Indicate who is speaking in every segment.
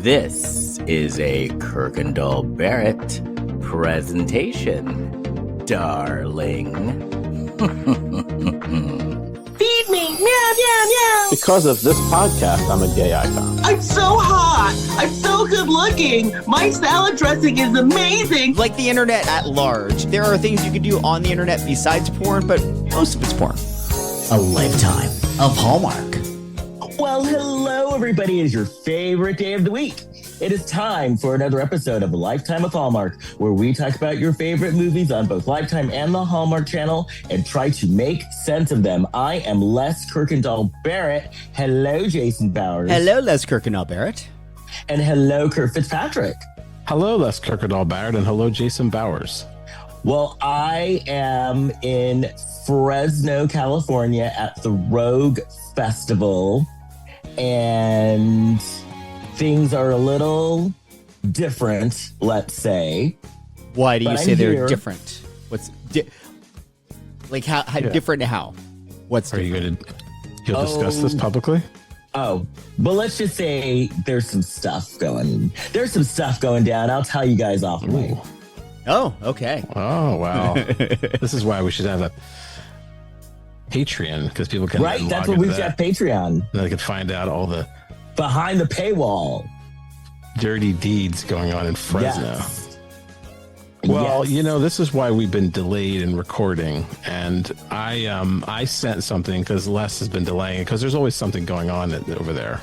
Speaker 1: This is a Kirkendall Barrett presentation, darling.
Speaker 2: Feed me, meow, meow, meow.
Speaker 3: Because of this podcast, I'm a gay icon.
Speaker 2: I'm so hot. I'm so good looking. My salad dressing is amazing.
Speaker 4: Like the internet at large, there are things you can do on the internet besides porn, but most of it's porn.
Speaker 5: A lifetime of Hallmark.
Speaker 6: Well, hello, everybody. It is your favorite day of the week. It is time for another episode of A Lifetime of Hallmark, where we talk about your favorite movies on both Lifetime and the Hallmark Channel and try to make sense of them. I am Les Kirkendall Barrett. Hello, Jason Bowers.
Speaker 4: Hello, Les Kirkendall Barrett.
Speaker 6: And hello, Kurt Fitzpatrick.
Speaker 3: Hello, Les Kirkendall Barrett, and hello, Jason Bowers.
Speaker 6: Well, I am in Fresno, California at the Rogue Festival, and things are a little different, let's say.
Speaker 4: Why do you say they're
Speaker 6: here.
Speaker 4: Different? What's how
Speaker 6: Yeah.
Speaker 4: different to how? What's
Speaker 3: Are
Speaker 4: different?
Speaker 3: you'll discuss this publicly?
Speaker 6: Oh, but let's just say there's some stuff going down. I'll tell you guys off mic.
Speaker 4: Oh, okay.
Speaker 3: Oh, wow. This is why we should have a Patreon, because people can
Speaker 6: Right, that's what we should have Patreon.
Speaker 3: And they can find out all the
Speaker 6: Behind the paywall.
Speaker 3: dirty deeds going on in Fresno.
Speaker 6: Yes.
Speaker 3: Well,
Speaker 6: Yes.
Speaker 3: this is why we've been delayed in recording. And I sent something because Les has been delaying it because there's always something going on over there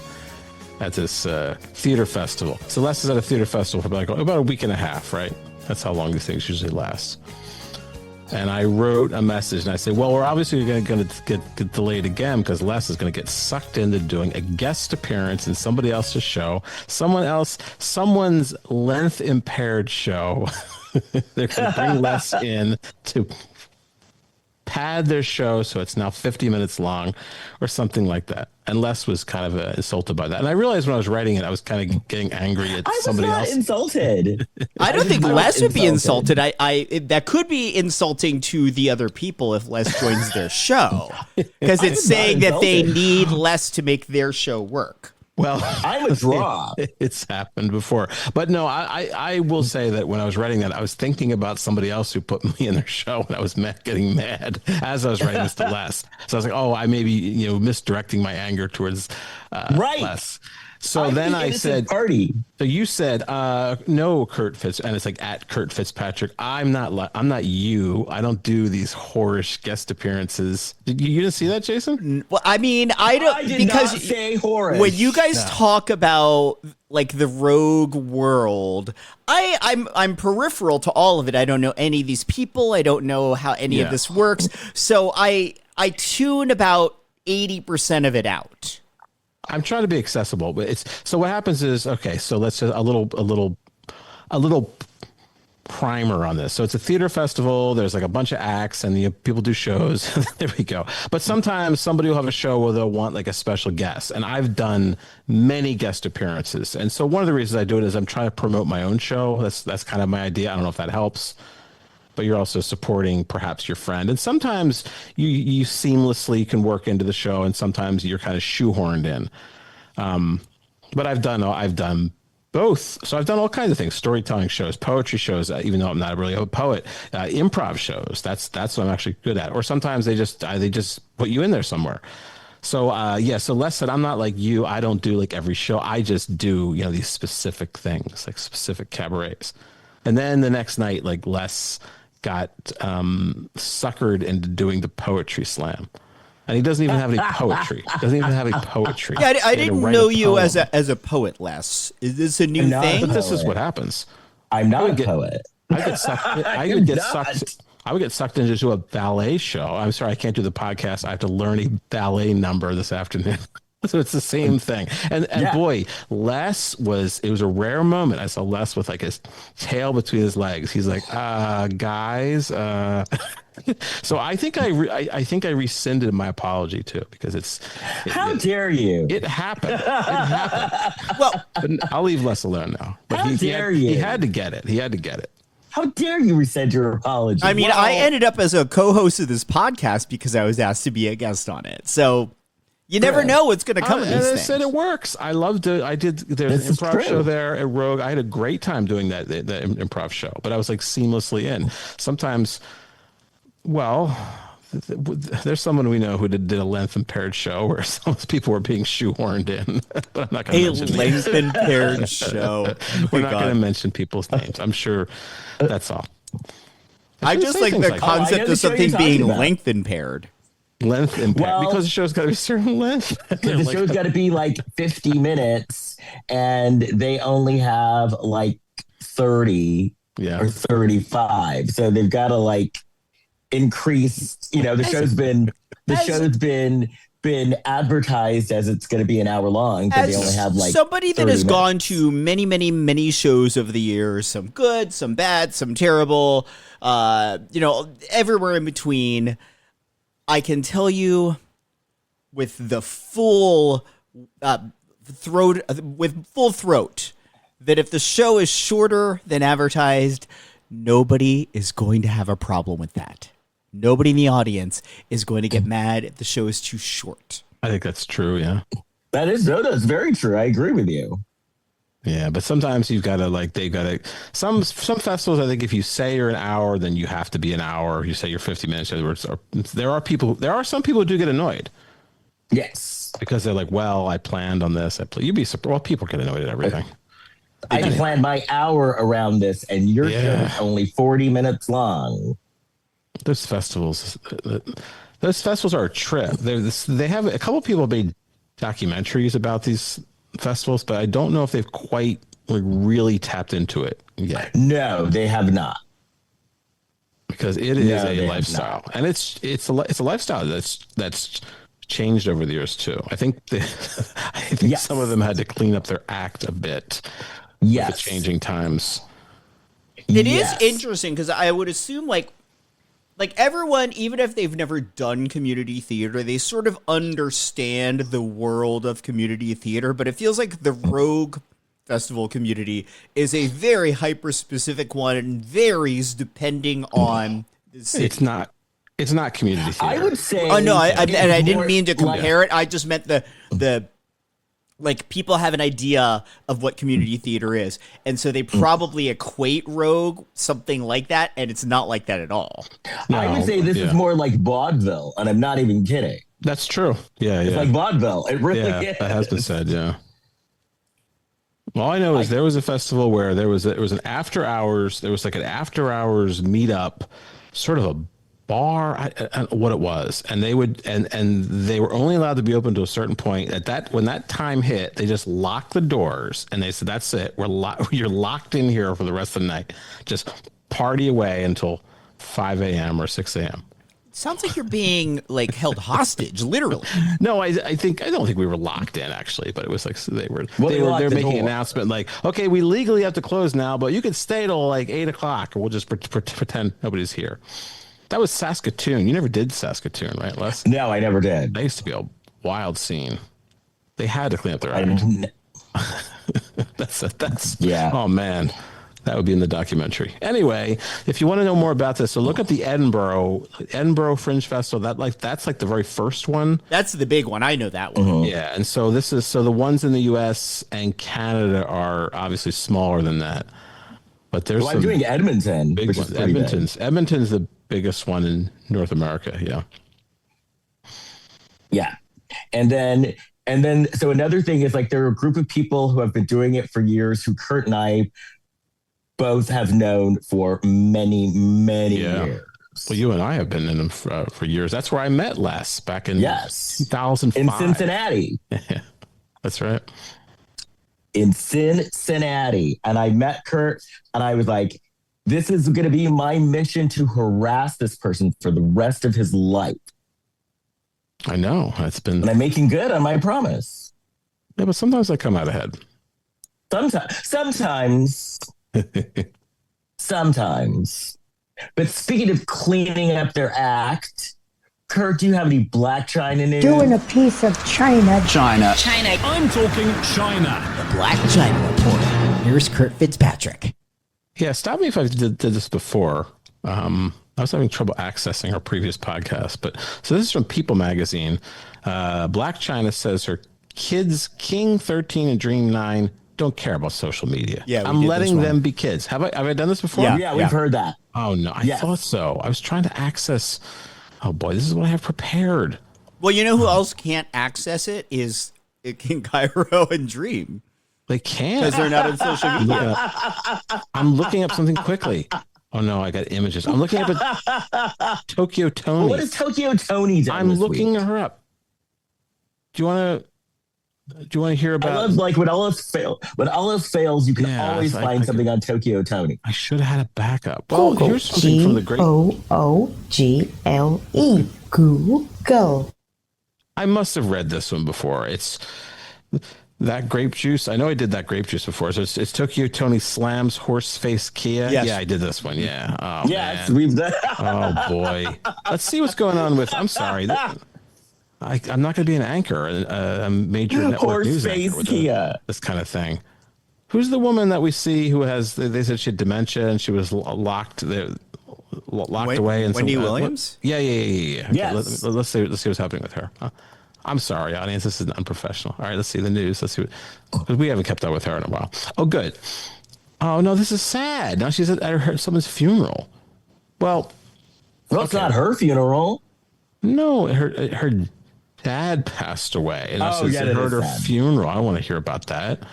Speaker 3: at this theater festival. So Les is at a theater festival for about a week and a half, right? That's how long these things usually last. And I wrote a message and I said, well, we're obviously going to get delayed again because Les is going to get sucked into doing a guest appearance in somebody else's show, someone's length-impaired show. They're going to bring Les in to pad their show so it's now 50 minutes long or something like that. And Les was kind of insulted by that. And I realized when I was writing it, I was kind of getting angry at somebody else.
Speaker 6: I was not insulted.
Speaker 4: I don't think Les would be insulted. That could be insulting to the other people if Les joins their show, because it's saying that they need Les to make their show work.
Speaker 3: Well,
Speaker 6: I'm a draw.
Speaker 3: It's happened before. But no, I will say that when I was writing that, I was thinking about somebody else who put me in their show, and I was getting mad as I was writing this to Les. So I was like, oh, I may be misdirecting my anger towards Les. So then I said,
Speaker 6: party.
Speaker 3: So you said, no, Kurt Fitz, and it's like at Kurt Fitzpatrick. I'm not you. I don't do these whorish guest appearances. You didn't see that, Jason?
Speaker 4: Well, I mean, I
Speaker 6: did
Speaker 4: because
Speaker 6: not say whorish.
Speaker 4: When you guys talk about like the rogue world, I'm peripheral to all of it. I don't know any of these people. I don't know how any of this works. So I tune about 80% of it out.
Speaker 3: I'm trying to be accessible, but so what happens is, okay, so let's just a little primer on this. So it's a theater festival. There's like a bunch of acts and people do shows. There we go. But sometimes somebody will have a show where they'll want like a special guest. And I've done many guest appearances. And so one of the reasons I do it is I'm trying to promote my own show. That's kind of my idea. I don't know if that helps. But you're also supporting perhaps your friend. And sometimes you seamlessly can work into the show, and sometimes you're kind of shoehorned in. But I've done both. So I've done all kinds of things: storytelling shows, poetry shows, even though I'm not really a poet, improv shows. That's what I'm actually good at. Or sometimes they just put you in there somewhere. So so Les said, I'm not like you. I don't do like every show. I just do these specific things, like specific cabarets. And then the next night, like Les got suckered into doing the poetry slam, and he doesn't even have any poetry.
Speaker 4: Yeah, I didn't know you as a poet, Les. Is this a new thing?
Speaker 3: But this is what happens.
Speaker 6: I'm not a poet.
Speaker 3: I would get sucked into a ballet show. I'm sorry, I can't do the podcast. I have to learn a ballet number this afternoon. So it's the same thing. And boy, Les it was a rare moment. I saw Les with like his tail between his legs. He's like, guys. So I think I rescinded my apology too, because
Speaker 6: How dare you?
Speaker 3: It happened. Well, but I'll leave Les alone now. But
Speaker 6: How dare you?
Speaker 3: He had to get it.
Speaker 6: How dare you rescind your apology?
Speaker 4: I mean, I ended up as a co-host of this podcast because I was asked to be a guest on it. So You never know what's going to come of these
Speaker 3: and I
Speaker 4: things.
Speaker 3: said it works. I loved it. There's an improv show there at Rogue. I had a great time doing that improv show, but I was like seamlessly in. Sometimes, well, there's someone we know who did a length-impaired show where some people were being shoehorned in. But I'm not going to mention
Speaker 4: length-impaired show.
Speaker 3: We're not going to mention people's names. I'm sure that's all.
Speaker 4: I just like the concept of something being length-impaired.
Speaker 3: Length impaired because the show's got to be a certain length.
Speaker 6: The show's got to be like 50 minutes, and they only have like 30 or 35, so they've got to like increase. The show's been advertised as it's going to be an hour long, but they only have like
Speaker 4: somebody that has gone to many shows over the years, some good, some bad, some terrible, everywhere in between. I can tell you with the full throat that if the show is shorter than advertised, nobody is going to have a problem with that. Nobody in the audience is going to get mad if the show is too short.
Speaker 3: I think that's true, yeah.
Speaker 6: That's very true. I agree with you.
Speaker 3: Yeah, but sometimes you've got to some festivals, I think if you say you're an hour, then you have to be an hour. You say you're 50 minutes. In other words, there are some people who do get annoyed.
Speaker 6: Yes.
Speaker 3: Because they're like, well, I planned on this. You'd be surprised. Well, people get annoyed at everything.
Speaker 6: I planned my hour around this, and your show is only 40 minutes long.
Speaker 3: Those festivals are a trip. They have a couple of people made documentaries about these festivals, but I don't know if they've quite really tapped into it yet.
Speaker 6: No, they have not,
Speaker 3: because it is a lifestyle, and it's a lifestyle that's changed over the years too. I think some of them had to clean up their act a bit. With the changing times.
Speaker 4: It is interesting because I would assume like everyone, even if they've never done community theater, they sort of understand the world of community theater, but it feels like the Rogue Festival community is a very hyper-specific one and varies depending on the city.
Speaker 3: It's not community theater.
Speaker 6: I would say...
Speaker 4: Oh, no, I didn't mean to compare it. I just meant the like people have an idea of what community theater is, and so they probably equate Rogue something like that, and it's not like that at all.
Speaker 6: No, I would say this is more like vaudeville, and I'm not even kidding.
Speaker 3: That's true. Yeah,
Speaker 6: it's like vaudeville. It really is.
Speaker 3: That has been said. Yeah. All I know is there was a festival where there was an after hours. There was like an after hours meetup, sort of a bar, I don't know what it was, and they would and they were only allowed to be open to a certain point. When that time hit, they just locked the doors and they said, "That's it. You're locked in here for the rest of the night. Just party away until 5 a.m. or 6 a.m."
Speaker 4: Sounds like you're being like held hostage, literally.
Speaker 3: No, I don't think we were locked in actually, but it was like they were making an announcement like, "Okay, we legally have to close now, but you can stay till like 8 o'clock, or we'll just pretend nobody's here." That was Saskatoon. You never did Saskatoon, right, Les?
Speaker 6: No, I never did.
Speaker 3: That used to be a wild scene. They had to clean up their act. That's yeah. Oh man, that would be in the documentary. Anyway, if you want to know more about this, so look at the Edinburgh Fringe Festival. That's like the very first one.
Speaker 4: That's the big one. I know that one.
Speaker 3: Mm-hmm. Yeah, and so the ones in the U.S. and Canada are obviously smaller than that. But there's
Speaker 6: I'm doing Edmonton.
Speaker 3: Big ones. Edmonton's the biggest one in North America. Yeah.
Speaker 6: Yeah. And then so another thing is like there are a group of people who have been doing it for years who Kurt and I both have known for many years.
Speaker 3: Well, you and I have been in them for years. That's where I met Les back in 2005.
Speaker 6: In Cincinnati.
Speaker 3: That's right.
Speaker 6: In Cincinnati. And I met Kurt and I was like, this is going to be my mission to harass this person for the rest of his life.
Speaker 3: I know.
Speaker 6: And I'm making good on my promise.
Speaker 3: Yeah, but sometimes I come out ahead.
Speaker 6: Sometimes. Sometimes. But speaking of cleaning up their act, Kurt, do you have any Blac Chyna news?
Speaker 7: Doing a piece of China.
Speaker 5: China.
Speaker 8: I'm talking China.
Speaker 5: The Blac Chyna Report. Here's Kurt Fitzpatrick.
Speaker 3: Yeah, stop me if I did this before. I was having trouble accessing our previous podcast, but so this is from People Magazine. Blac Chyna says her kids, King 13 and Dream 9, don't care about social media.
Speaker 4: Yeah,
Speaker 3: I'm letting them be kids. Have I done this before?
Speaker 6: Yeah, we've heard that.
Speaker 3: Oh no, I thought so. I was trying to access. Oh boy, this is what I have prepared.
Speaker 4: Well, you know who else can't access it is King Cairo and Dream.
Speaker 3: They can't
Speaker 4: because they're not on social media.
Speaker 3: I'm looking up something quickly. Oh no, I got images. I'm looking up Tokyo Tony.
Speaker 6: Well, what is Tokyo Tony doing?
Speaker 3: I'm looking her up. Do you want to hear about?
Speaker 6: I love when Olive fails, you can always find something on Tokyo Tony.
Speaker 3: I should have had a backup. Well, here's something from the great
Speaker 7: Google. Google.
Speaker 3: I must have read this one before. It's that grape juice. I know I did that grape juice before. So it's Tokyo Tony slams horse face Kia.
Speaker 4: Yes.
Speaker 3: Yeah, I did this one. Yeah. Oh,
Speaker 6: yes,
Speaker 3: man.
Speaker 6: we've done.
Speaker 3: Oh boy. Let's see what's going on with. I'm sorry. I'm not going to be an anchor, a major network news anchor with this kind of thing. Who's the woman that we see who has? They said she had dementia and she was locked away. And
Speaker 4: Wendy Williams.
Speaker 3: Yeah. Okay,
Speaker 6: yes.
Speaker 3: let's see what's happening with her. I'm sorry, audience. This is unprofessional. All right, let's see the news. Let's see because we haven't kept up with her in a while. Oh, good. Oh no, this is sad. Now she's at someone's funeral. Well,
Speaker 6: it's not her funeral.
Speaker 3: No, her dad passed away, and I heard her funeral. I don't want to hear about that.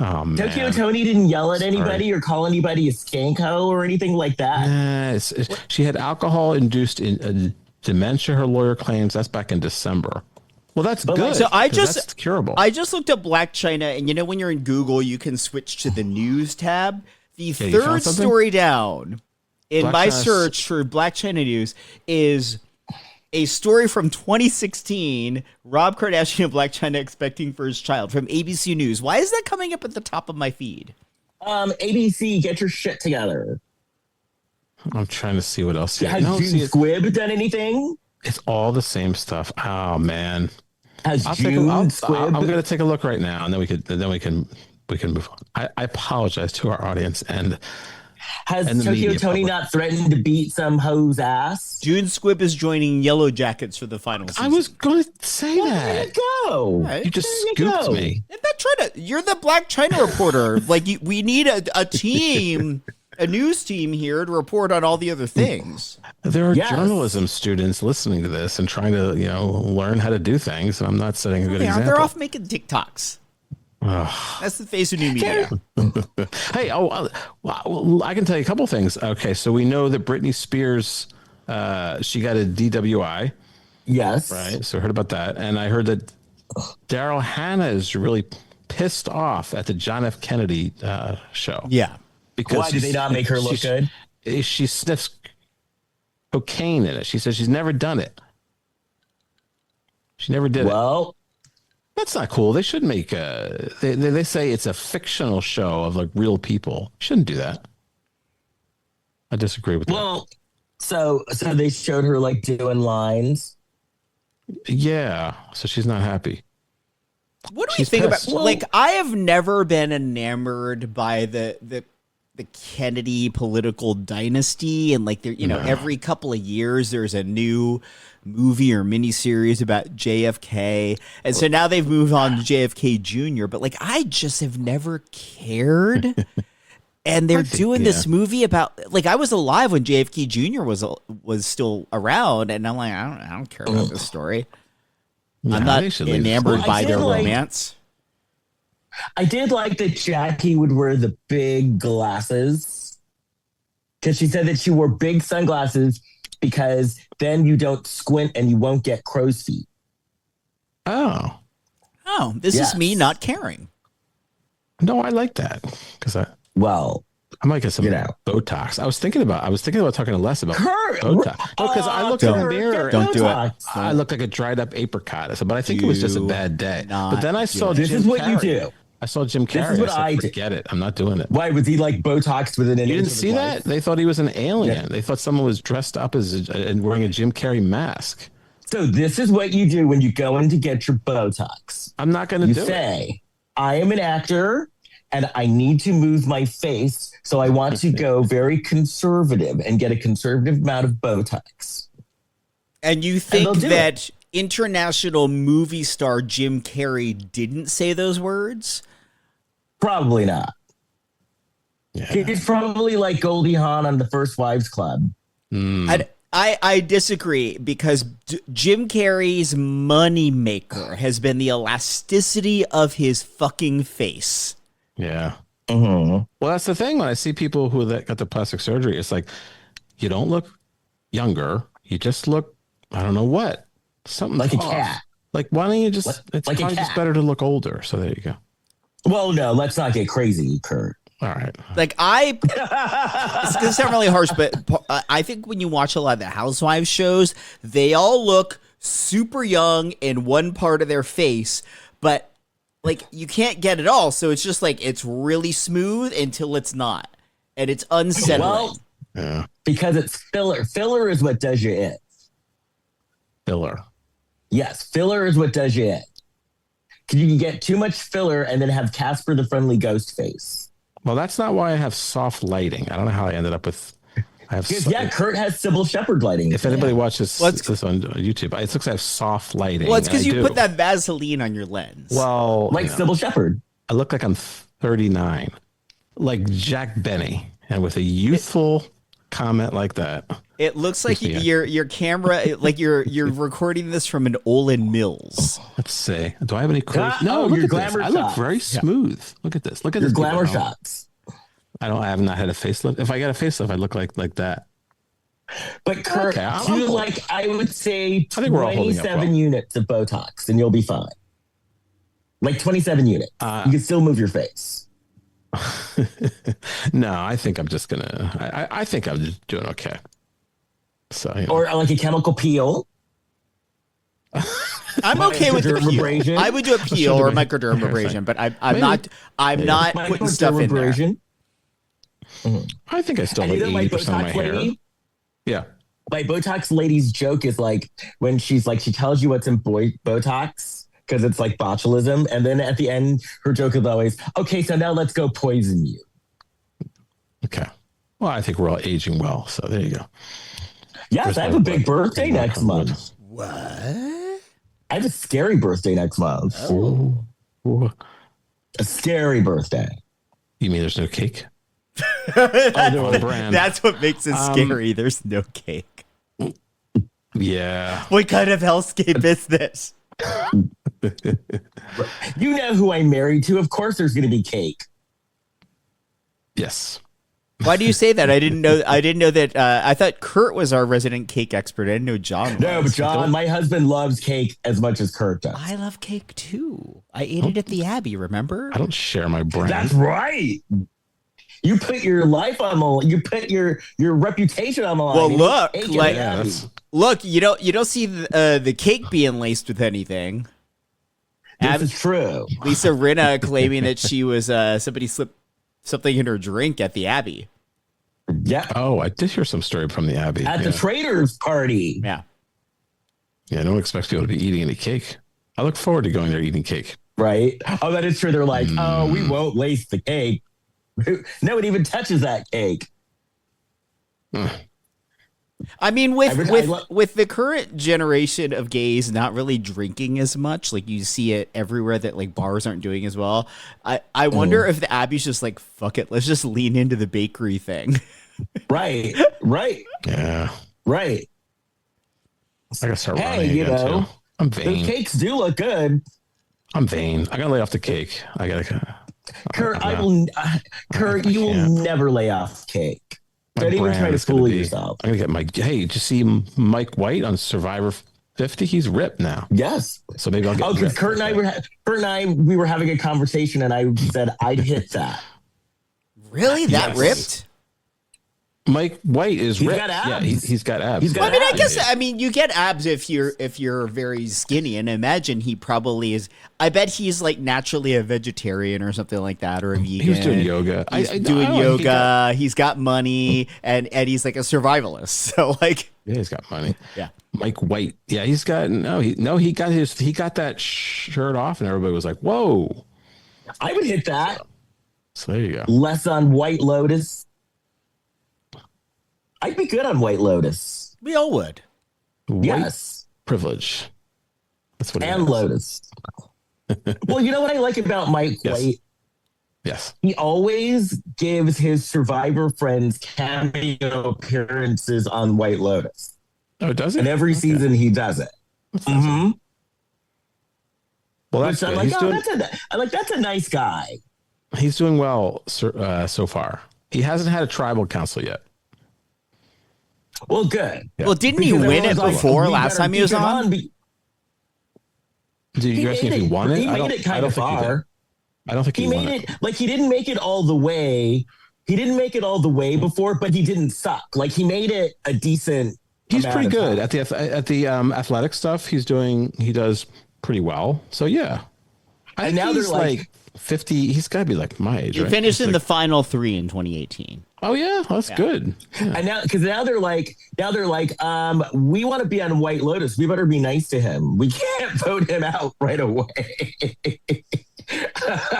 Speaker 3: Oh, man.
Speaker 6: Tokyo Tony didn't yell at anybody or call anybody a skanko or anything like that.
Speaker 3: She had alcohol-induced dementia. Her lawyer claims that's back in December. Well, that's good.
Speaker 4: So
Speaker 3: that's curable.
Speaker 4: I just looked up Blac Chyna, and when you're in Google, you can switch to the news tab. The third story down in my search for Blac Chyna news is a story from 2016, Rob Kardashian and Blac Chyna expecting first child from ABC News. Why is that coming up at the top of my feed?
Speaker 6: ABC, get your shit together.
Speaker 3: I'm trying to see what else.
Speaker 6: Has June Squib done anything?
Speaker 3: It's all the same stuff. Oh man.
Speaker 6: Has June Squib?
Speaker 3: I'm going to take a look right now, and then we can move on. I apologize to our audience and.
Speaker 6: Has Tokyo Tony not threatened to beat some hoe's ass?
Speaker 4: June Squib is joining Yellow Jackets for the final season.
Speaker 3: I was going to say that.
Speaker 6: There you go.
Speaker 3: Right. You just scooped me.
Speaker 4: You're the Blac Chyna reporter. We need a team, a news team here to report on all the other things.
Speaker 3: There are journalism students listening to this and trying to, learn how to do things. And I'm not setting a good example.
Speaker 4: They're off making TikToks. That's the face of new media.
Speaker 3: Hey, I can tell you a couple things. Okay, so we know that Britney Spears, she got a DWI.
Speaker 6: Yes.
Speaker 3: Right, so I heard about that. And I heard that Daryl Hannah is really pissed off at the John F. Kennedy show.
Speaker 4: Yeah.
Speaker 3: Because
Speaker 6: why did they not make her look good?
Speaker 3: She sniffs cocaine in it. She says she's never done it. She never did it.
Speaker 6: Well,
Speaker 3: that's not cool. They should make they say it's a fictional show of real people. Shouldn't do that. I disagree with that.
Speaker 6: Well, so they showed her doing lines.
Speaker 3: Yeah. So she's not happy.
Speaker 4: What do you think about I have never been enamored by the Kennedy political dynasty, and every couple of years there's a new movie or miniseries about JFK, and so now they've moved on to JFK Jr. But I just have never cared, and they're doing this movie about I was alive when JFK Jr. was still around, and I'm I don't care about this story. Yeah, I'm not enamored by their romance.
Speaker 6: I did like that Jackie would wear the big glasses, because she said that she wore big sunglasses because then you don't squint and you won't get crow's feet.
Speaker 3: Oh,
Speaker 4: this is me not caring.
Speaker 3: No, I like that because I might get some Botox. I was thinking about talking to Les about Botox. Because I looked in the mirror.
Speaker 4: Don't do it.
Speaker 3: I looked like a dried up apricot. I said, but I think it was just a bad day. But then I saw
Speaker 6: this is what you do.
Speaker 3: I saw Jim Carrey.
Speaker 6: This is what I did.
Speaker 3: Forget it. I'm not doing it.
Speaker 6: Why was he Botoxed within an inch?
Speaker 3: You didn't see that? They thought he was an alien. Yeah. They thought someone was dressed up and wearing a Jim Carrey mask.
Speaker 6: So this is what you do when you go in to get your Botox.
Speaker 3: I'm not going to do it.
Speaker 6: You say, I am an actor, and I need to move my face. So I want to go very conservative and get a conservative amount of Botox.
Speaker 4: And you think
Speaker 6: they'll do
Speaker 4: that international movie star Jim Carrey didn't say those words?
Speaker 6: Probably not.
Speaker 3: Yeah.
Speaker 6: He's probably like Goldie Hawn on the First Wives Club.
Speaker 4: I disagree, because Jim Carrey's moneymaker has been the elasticity of his fucking face.
Speaker 3: Yeah.
Speaker 6: Mm-hmm.
Speaker 3: Well, that's the thing. When I see people who got the plastic surgery, it's like, you don't look younger. You just look, I don't know what. Something
Speaker 6: like
Speaker 3: off.
Speaker 6: a cat.
Speaker 3: Like, why don't you just, it's
Speaker 6: like a
Speaker 3: probably just
Speaker 6: cat.
Speaker 3: better to look older. So there you go.
Speaker 6: Well, no, let's not get crazy, Kurt.
Speaker 3: All right.
Speaker 4: Like, it's gonna sound really harsh, but I think when you watch a lot of the Housewives shows, they all look super young in one part of their face, but like you can't get it all. So it's just like, it's really smooth until it's not. And it's unsettling.
Speaker 6: Well,
Speaker 3: Yeah.
Speaker 6: because it's filler. Filler is what does you in.
Speaker 3: Filler.
Speaker 6: Yes, filler is what does you in. You can get too much filler and then have Casper the Friendly Ghost face.
Speaker 3: Well, that's not why I have soft lighting. I don't know how I ended up with. I have.
Speaker 6: Yeah, Kurt has Sybil Shepherd lighting.
Speaker 3: If anybody watches
Speaker 4: Well,
Speaker 3: this on YouTube, it looks like I have soft lighting.
Speaker 4: Well, it's because
Speaker 3: I
Speaker 4: you
Speaker 3: do.
Speaker 4: put that Vaseline on your lens.
Speaker 3: Well,
Speaker 6: Like
Speaker 3: you know,
Speaker 6: Sybil Shepherd.
Speaker 3: I look like I'm 39, like Jack Benny, and with a youthful comment like that.
Speaker 4: It looks like
Speaker 3: Yeah.
Speaker 4: your camera, like you're recording this from an Olin Mills.
Speaker 3: Let's see. Do I have any crazy?
Speaker 6: No,
Speaker 3: look
Speaker 6: your
Speaker 3: at this.
Speaker 6: glamour
Speaker 3: I look
Speaker 6: shots.
Speaker 3: very smooth. Look at this. Look at
Speaker 6: Your
Speaker 3: this.
Speaker 6: glamour
Speaker 3: people.
Speaker 6: shots.
Speaker 3: I have not had a facelift. If I got a facelift, I look like that.
Speaker 6: But Kurt,
Speaker 3: Okay, I'm
Speaker 6: do
Speaker 3: cool.
Speaker 6: like, I would say
Speaker 3: think we're all holding up
Speaker 6: 27
Speaker 3: well.
Speaker 6: units of Botox and you'll be fine. Like 27 units. You can still move your face.
Speaker 3: No, I think I'm just gonna. I think I'm just doing okay. So, you know.
Speaker 6: Or like a chemical peel.
Speaker 4: I'm okay with the peel.
Speaker 6: Microdermabrasion.
Speaker 4: I would do a peel or microdermabrasion, but I'm not putting stuff in there.
Speaker 6: Microdermabrasion.
Speaker 3: I think I still
Speaker 6: And
Speaker 3: like
Speaker 6: either my
Speaker 3: 80% of my
Speaker 6: Botox
Speaker 3: hair.
Speaker 6: lady,
Speaker 3: Yeah.
Speaker 6: my Botox lady's joke is like when she's like, she tells you what's in Botox because it's like botulism. And then at the end, her joke is always, okay, so now let's go poison you.
Speaker 3: Okay. Well, I think we're all aging well. So there you go.
Speaker 6: Yes,
Speaker 3: Where's
Speaker 6: I have
Speaker 3: my
Speaker 6: a big
Speaker 3: blood?
Speaker 6: birthday
Speaker 3: Knock
Speaker 6: next
Speaker 3: on wood.
Speaker 6: month.
Speaker 4: What?
Speaker 6: I have a scary birthday next month.
Speaker 3: Ooh.
Speaker 6: A scary birthday.
Speaker 3: You mean there's no cake?
Speaker 4: that's,
Speaker 3: on brand.
Speaker 4: that's what makes it scary. There's no cake.
Speaker 3: Yeah.
Speaker 4: What kind of hellscape is this?
Speaker 6: You know who I'm married to. Of course there's going to be cake.
Speaker 3: Yes.
Speaker 4: Why do you say that? I didn't know that. I thought Kurt was our resident cake expert. I didn't know John was.
Speaker 6: No, but John, my husband loves cake as much as Kurt does.
Speaker 4: I love cake too. I ate it at the Abbey, remember?
Speaker 3: I don't share my brand.
Speaker 6: That's right. You put your life on the you put your reputation on the line.
Speaker 4: Well,
Speaker 6: You
Speaker 4: look,
Speaker 6: take it
Speaker 4: like-
Speaker 6: out of you.
Speaker 4: Look, you don't see the cake being laced with anything.
Speaker 6: This is true.
Speaker 4: Lisa Rinna claiming that she was somebody slipped something in her drink at the Abbey.
Speaker 6: Yeah.
Speaker 3: Oh, I did hear some story from the Abbey.
Speaker 6: At the traders party.
Speaker 4: Yeah.
Speaker 3: Yeah, no one expects people to be eating any cake. I look forward to going there eating cake.
Speaker 6: Right. Oh, that is true. They're like, oh, we won't lace the cake. No one even touches that cake.
Speaker 4: I mean, with
Speaker 6: I
Speaker 4: with the current generation of gays not really drinking as much, like you see it everywhere that like bars aren't doing as well. I wonder if the Abbey's just like, fuck it, let's just lean into the bakery thing.
Speaker 6: Right. Right.
Speaker 3: Yeah.
Speaker 6: Right.
Speaker 3: I gotta start
Speaker 6: Hey,
Speaker 3: running
Speaker 6: you
Speaker 3: again
Speaker 6: know,
Speaker 3: too. I'm
Speaker 6: Those
Speaker 3: vain.
Speaker 6: cakes do look good.
Speaker 3: I'm vain. I gotta lay off the cake. I gotta.
Speaker 6: Kurt, Kurt, you will
Speaker 3: can't.
Speaker 6: never lay off cake.
Speaker 3: My
Speaker 6: Don't even
Speaker 3: brand
Speaker 6: try to
Speaker 3: is gonna
Speaker 6: fool
Speaker 3: be-
Speaker 6: yourself.
Speaker 3: I'm gonna get my. Hey, did you see Mike White on Survivor 50? He's ripped now.
Speaker 6: Yes.
Speaker 3: So maybe I'll get.
Speaker 6: Oh, because
Speaker 3: ripped.
Speaker 6: Kurt and I, we were having a conversation, and I said I'd hit that.
Speaker 4: Really, that
Speaker 6: Yes.
Speaker 4: ripped?
Speaker 3: Mike White is
Speaker 6: He's
Speaker 3: ripped.
Speaker 6: got abs.
Speaker 3: Yeah, he's got abs.
Speaker 6: He's got
Speaker 4: I mean, I
Speaker 6: abs.
Speaker 4: guess you get abs if you're very skinny, and imagine he probably is. I bet he's like naturally a vegetarian or something like that, or a vegan.
Speaker 3: He was doing yoga.
Speaker 4: He's
Speaker 3: I
Speaker 4: doing
Speaker 3: don't know,
Speaker 4: yoga. He's got money, and he's like a survivalist. So like,
Speaker 3: Yeah, he's got money.
Speaker 4: yeah.
Speaker 3: Mike White. Yeah, he's got he got that shirt off, and everybody was like, "Whoa!"
Speaker 6: I would hit that.
Speaker 3: So there you go.
Speaker 6: Less on White Lotus. I'd be good on White Lotus.
Speaker 4: We all would.
Speaker 6: Yes.
Speaker 3: Privilege. That's what.
Speaker 6: And Lotus. Well, you know what I like about Mike White?
Speaker 3: Yes.
Speaker 6: He always gives his survivor friends cameo appearances on White Lotus.
Speaker 3: Oh, does he?
Speaker 6: And every season he does it. Mm-hmm.
Speaker 3: Well, that's
Speaker 6: I'm
Speaker 3: good.
Speaker 6: like, that's a nice guy.
Speaker 3: He's doing well so far. He hasn't had a tribal council yet.
Speaker 6: Well, good.
Speaker 3: Yeah.
Speaker 4: Well, didn't he win it before last time he was on?
Speaker 3: Did you ask me if he won it?
Speaker 6: He made it kind of far.
Speaker 3: I don't think he
Speaker 6: made it. Like, he didn't make it all the way. He didn't make it all the way before, but he didn't suck. Like, he made it a decent.
Speaker 3: He's pretty good at the athletic stuff. He does pretty well. So yeah,
Speaker 6: and now they're like
Speaker 3: 50. He's got to be like my age.
Speaker 4: He
Speaker 3: right?
Speaker 4: finished in the final 3 in 2018.
Speaker 3: Oh yeah, that's good. Yeah.
Speaker 6: And now they're like, we want to be on White Lotus. We better be nice to him. We can't vote him out right away.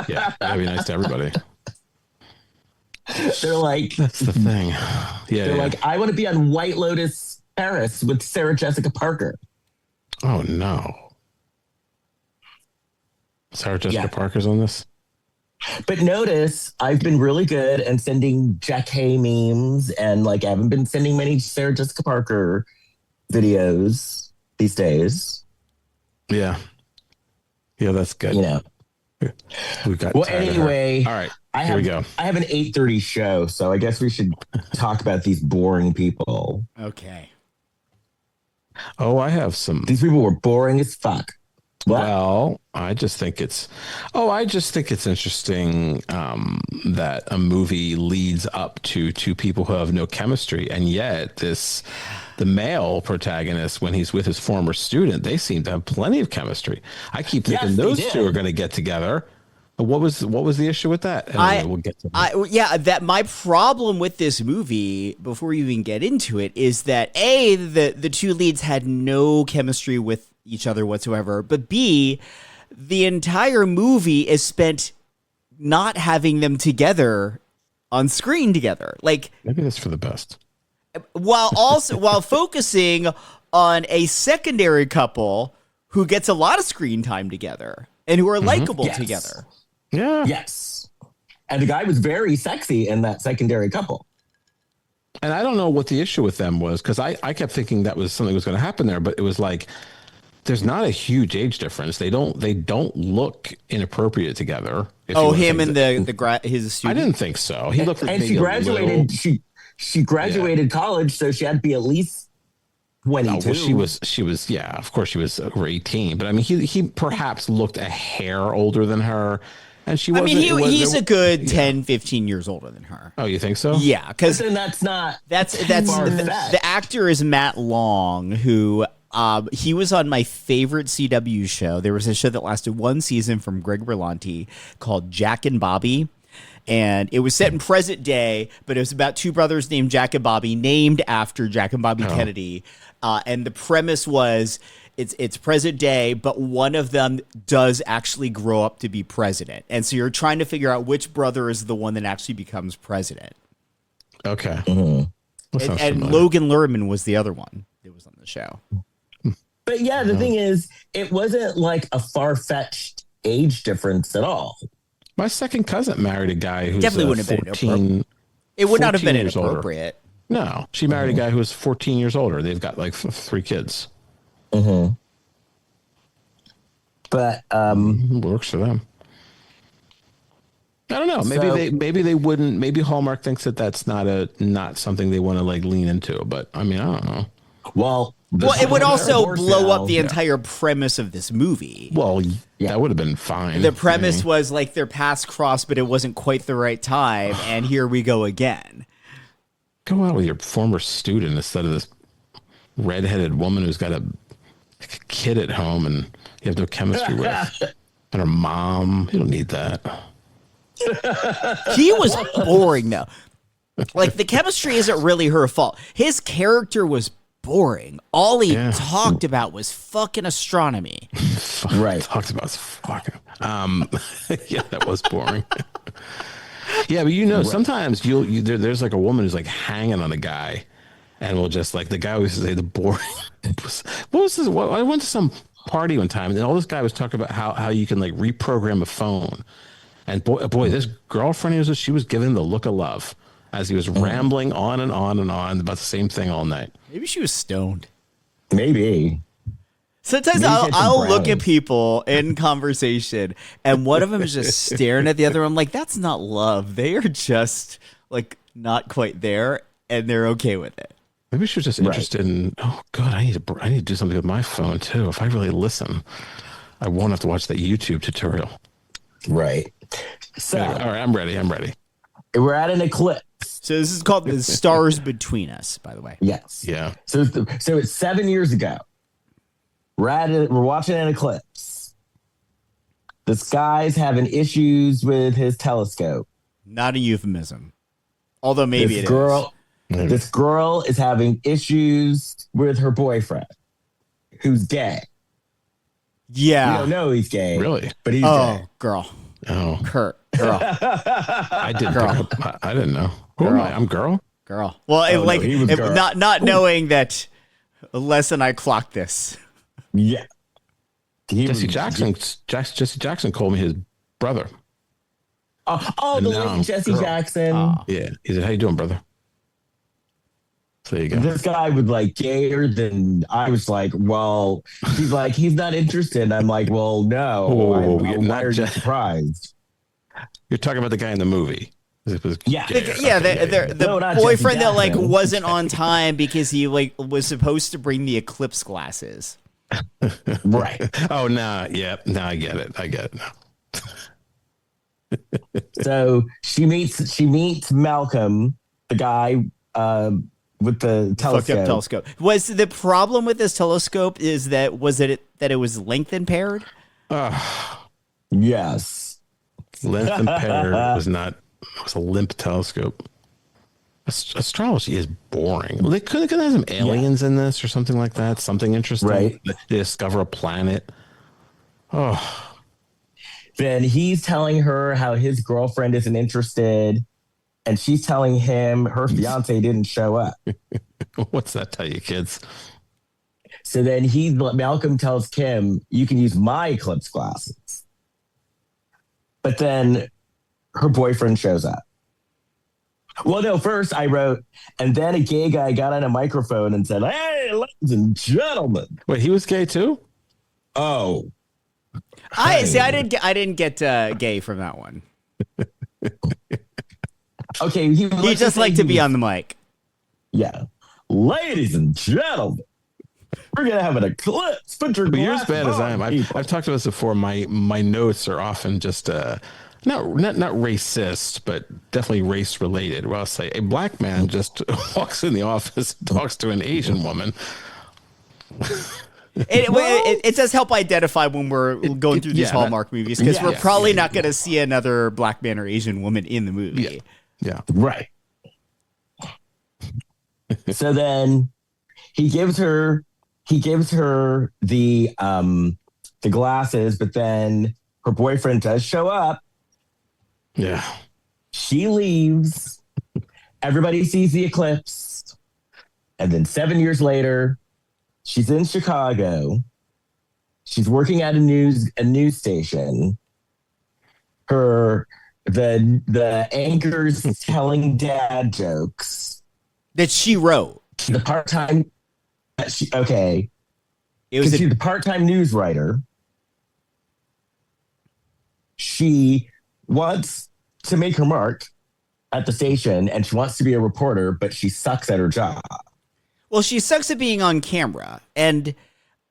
Speaker 3: Yeah, gotta be nice to everybody.
Speaker 6: They're like,
Speaker 3: that's the thing. Yeah,
Speaker 6: they're like, I want to be on White Lotus Paris with Sarah Jessica Parker.
Speaker 3: Oh no, Sarah Jessica Parker's on this.
Speaker 6: But notice I've been really good and sending Jack Hay memes, and like I haven't been sending many Sarah Jessica Parker videos these days.
Speaker 3: Yeah, that's good.
Speaker 6: You know.
Speaker 3: We got
Speaker 6: well, anyway.
Speaker 3: All right,
Speaker 6: here we go. I have an 8:30 show, so I guess we should talk about these boring people.
Speaker 4: Okay.
Speaker 3: Oh, I have some.
Speaker 6: These people were boring as fuck. What?
Speaker 3: Well, I just think it's interesting that a movie leads up to two people who have no chemistry, and yet the male protagonist, when he's with his former student, they seem to have plenty of chemistry. I keep thinking those two are going to get together. What was the issue with that? We'll get to that.
Speaker 4: That my problem with this movie, before we even get into it, is that A, the two leads had no chemistry with each other whatsoever, but B, the entire movie is spent not having them together on screen together. Like,
Speaker 3: maybe that's for the best.
Speaker 4: While focusing on a secondary couple who gets a lot of screen time together and who are likable together.
Speaker 3: Yeah.
Speaker 6: Yes. And the guy was very sexy in that secondary couple.
Speaker 3: And I don't know what the issue with them was, because I kept thinking that was something was going to happen there, but it was like, there's not a huge age difference. They don't look inappropriate together.
Speaker 4: Him and his student?
Speaker 3: I didn't think so. He looked.
Speaker 6: And she graduated. She graduated college, so she had to be at least 22.
Speaker 3: Well, she was. Yeah, of course she was over 18. But I mean, he perhaps looked a hair older than her, and she.
Speaker 4: He's a good 10, 15 years older than her.
Speaker 3: Oh, you think so?
Speaker 4: Yeah, because
Speaker 6: then that's
Speaker 4: the actor is Matt Long, who. He was on my favorite CW show. There was a show that lasted one season from Greg Berlanti called Jack and Bobby. And it was set in present day, but it was about two brothers named Jack and Bobby, named after Jack and Bobby Kennedy. And the premise was it's present day, but one of them does actually grow up to be president. And so you're trying to figure out which brother is the one that actually becomes president.
Speaker 3: Okay.
Speaker 6: Mm-hmm.
Speaker 4: And Logan Lerman was the other one that was on the show.
Speaker 6: But yeah, the thing is, it wasn't like a far-fetched age difference at all.
Speaker 3: My second cousin married a guy who's
Speaker 4: definitely wouldn't
Speaker 3: 14,
Speaker 4: have been inappropriate. It would not have been inappropriate.
Speaker 3: Older. No, she married a guy who was 14 years older. They've got like 3 kids.
Speaker 6: Mm-hmm. But
Speaker 3: works for them. I don't know. Maybe they wouldn't. Maybe Hallmark thinks that that's not something they want to like lean into. But I mean, I don't know.
Speaker 6: Well,
Speaker 4: it would also blow up the entire premise of this movie.
Speaker 3: Well, that would have been fine.
Speaker 4: The premise was like their paths crossed, but it wasn't quite the right time, and here we go again.
Speaker 3: Go out with your former student instead of this redheaded woman who's got a kid at home and you have no chemistry with, and her mom. You don't need that.
Speaker 4: He was boring, though. Like, the chemistry isn't really her fault. His character was boring. All he talked about was fucking astronomy.
Speaker 6: Right.
Speaker 3: Talked about fucking. Yeah, that was boring. Yeah, but you know, sometimes there's like a woman who's like hanging on a guy, and will just like the guy always say the boring. What was this? I went to some party one time, and all this guy was talking about how you can like reprogram a phone, and boy, this girlfriend she was giving him the look of love as he was rambling on and on and on about the same thing all night.
Speaker 4: Maybe she was stoned.
Speaker 6: Maybe.
Speaker 4: Sometimes I'll look at people in conversation, and one of them is just staring at the other. I'm like, that's not love. They are just like not quite there, and they're okay with it.
Speaker 3: Maybe she was just interested in. Oh God, I need to do something with my phone too. If I really listen, I won't have to watch that YouTube tutorial.
Speaker 6: Right. So,
Speaker 3: all right, I'm ready.
Speaker 6: We're at an eclipse.
Speaker 4: So this is called The Stars Between Us, by the way.
Speaker 6: Yes.
Speaker 3: Yeah.
Speaker 6: So it's 7 years ago. We're watching an eclipse. This guy's having issues with his telescope.
Speaker 4: Not a euphemism. Although maybe
Speaker 6: This girl is having issues with her boyfriend, who's gay.
Speaker 4: Yeah.
Speaker 6: We don't know he's gay.
Speaker 3: Really?
Speaker 6: But he's gay.
Speaker 4: Girl.
Speaker 3: Oh,
Speaker 4: Girl.
Speaker 3: I didn't know. Who am I? I'm girl.
Speaker 4: Well,
Speaker 6: girl.
Speaker 4: not knowing that Les and I clocked this.
Speaker 6: Yeah.
Speaker 3: Jesse Jackson called me his brother.
Speaker 6: The late Jesse Jackson.
Speaker 3: Yeah. He said, "How you doing, brother?" So there you go.
Speaker 6: This guy was like gayer than I was like, well, he's like, he's not interested. And I'm like, well, no. Why are you surprised?
Speaker 3: You're talking about the guy in the movie.
Speaker 6: Yeah.
Speaker 4: The boyfriend that like wasn't on time because he like was supposed to bring the eclipse glasses.
Speaker 6: Right.
Speaker 3: Oh, no. Yeah. No, I get it now.
Speaker 6: So she meets Malcolm, the guy with the telescope.
Speaker 4: Was the problem with this telescope is that it was length impaired?
Speaker 6: Yes.
Speaker 3: Length impaired was a limp telescope. Astrology is boring. They could have some aliens in this or something like that. Something interesting.
Speaker 6: Right.
Speaker 3: They discover a planet. Oh.
Speaker 6: Then he's telling her how his girlfriend isn't interested. And she's telling him her fiance didn't show up.
Speaker 3: What's that tell you, kids?
Speaker 6: So then Malcolm tells Kim, you can use my eclipse glasses. But then her boyfriend shows up. Well, no, first I wrote, and then a gay guy got on a microphone and said, "Hey, ladies and gentlemen."
Speaker 3: Wait, he was gay too?
Speaker 6: Oh.
Speaker 4: I didn't get gay from that one.
Speaker 6: Okay,
Speaker 4: he just liked to be on the mic.
Speaker 6: Yeah. Ladies and gentlemen, we're going to have an eclipse. But
Speaker 3: you're as bad as I am. I've talked about this before. My notes are often just not racist, but definitely race related. Where I'll say a black man just walks in the office and talks to an Asian woman.
Speaker 4: It does help identify when we're going through these Hallmark movies because we're probably not going to see another black man or Asian woman in the movie.
Speaker 3: Yeah.
Speaker 6: Right. So then he gives her the glasses, but then her boyfriend does show up.
Speaker 3: Yeah.
Speaker 6: She leaves. Everybody sees the eclipse. And then 7 years later, she's in Chicago. She's working at a news station. The anchor's telling dad jokes
Speaker 4: that she wrote.
Speaker 6: The part-time. She's the part-time news writer. She wants to make her mark at the station, and she wants to be a reporter, but she sucks at her job.
Speaker 4: Well, she sucks at being on camera, and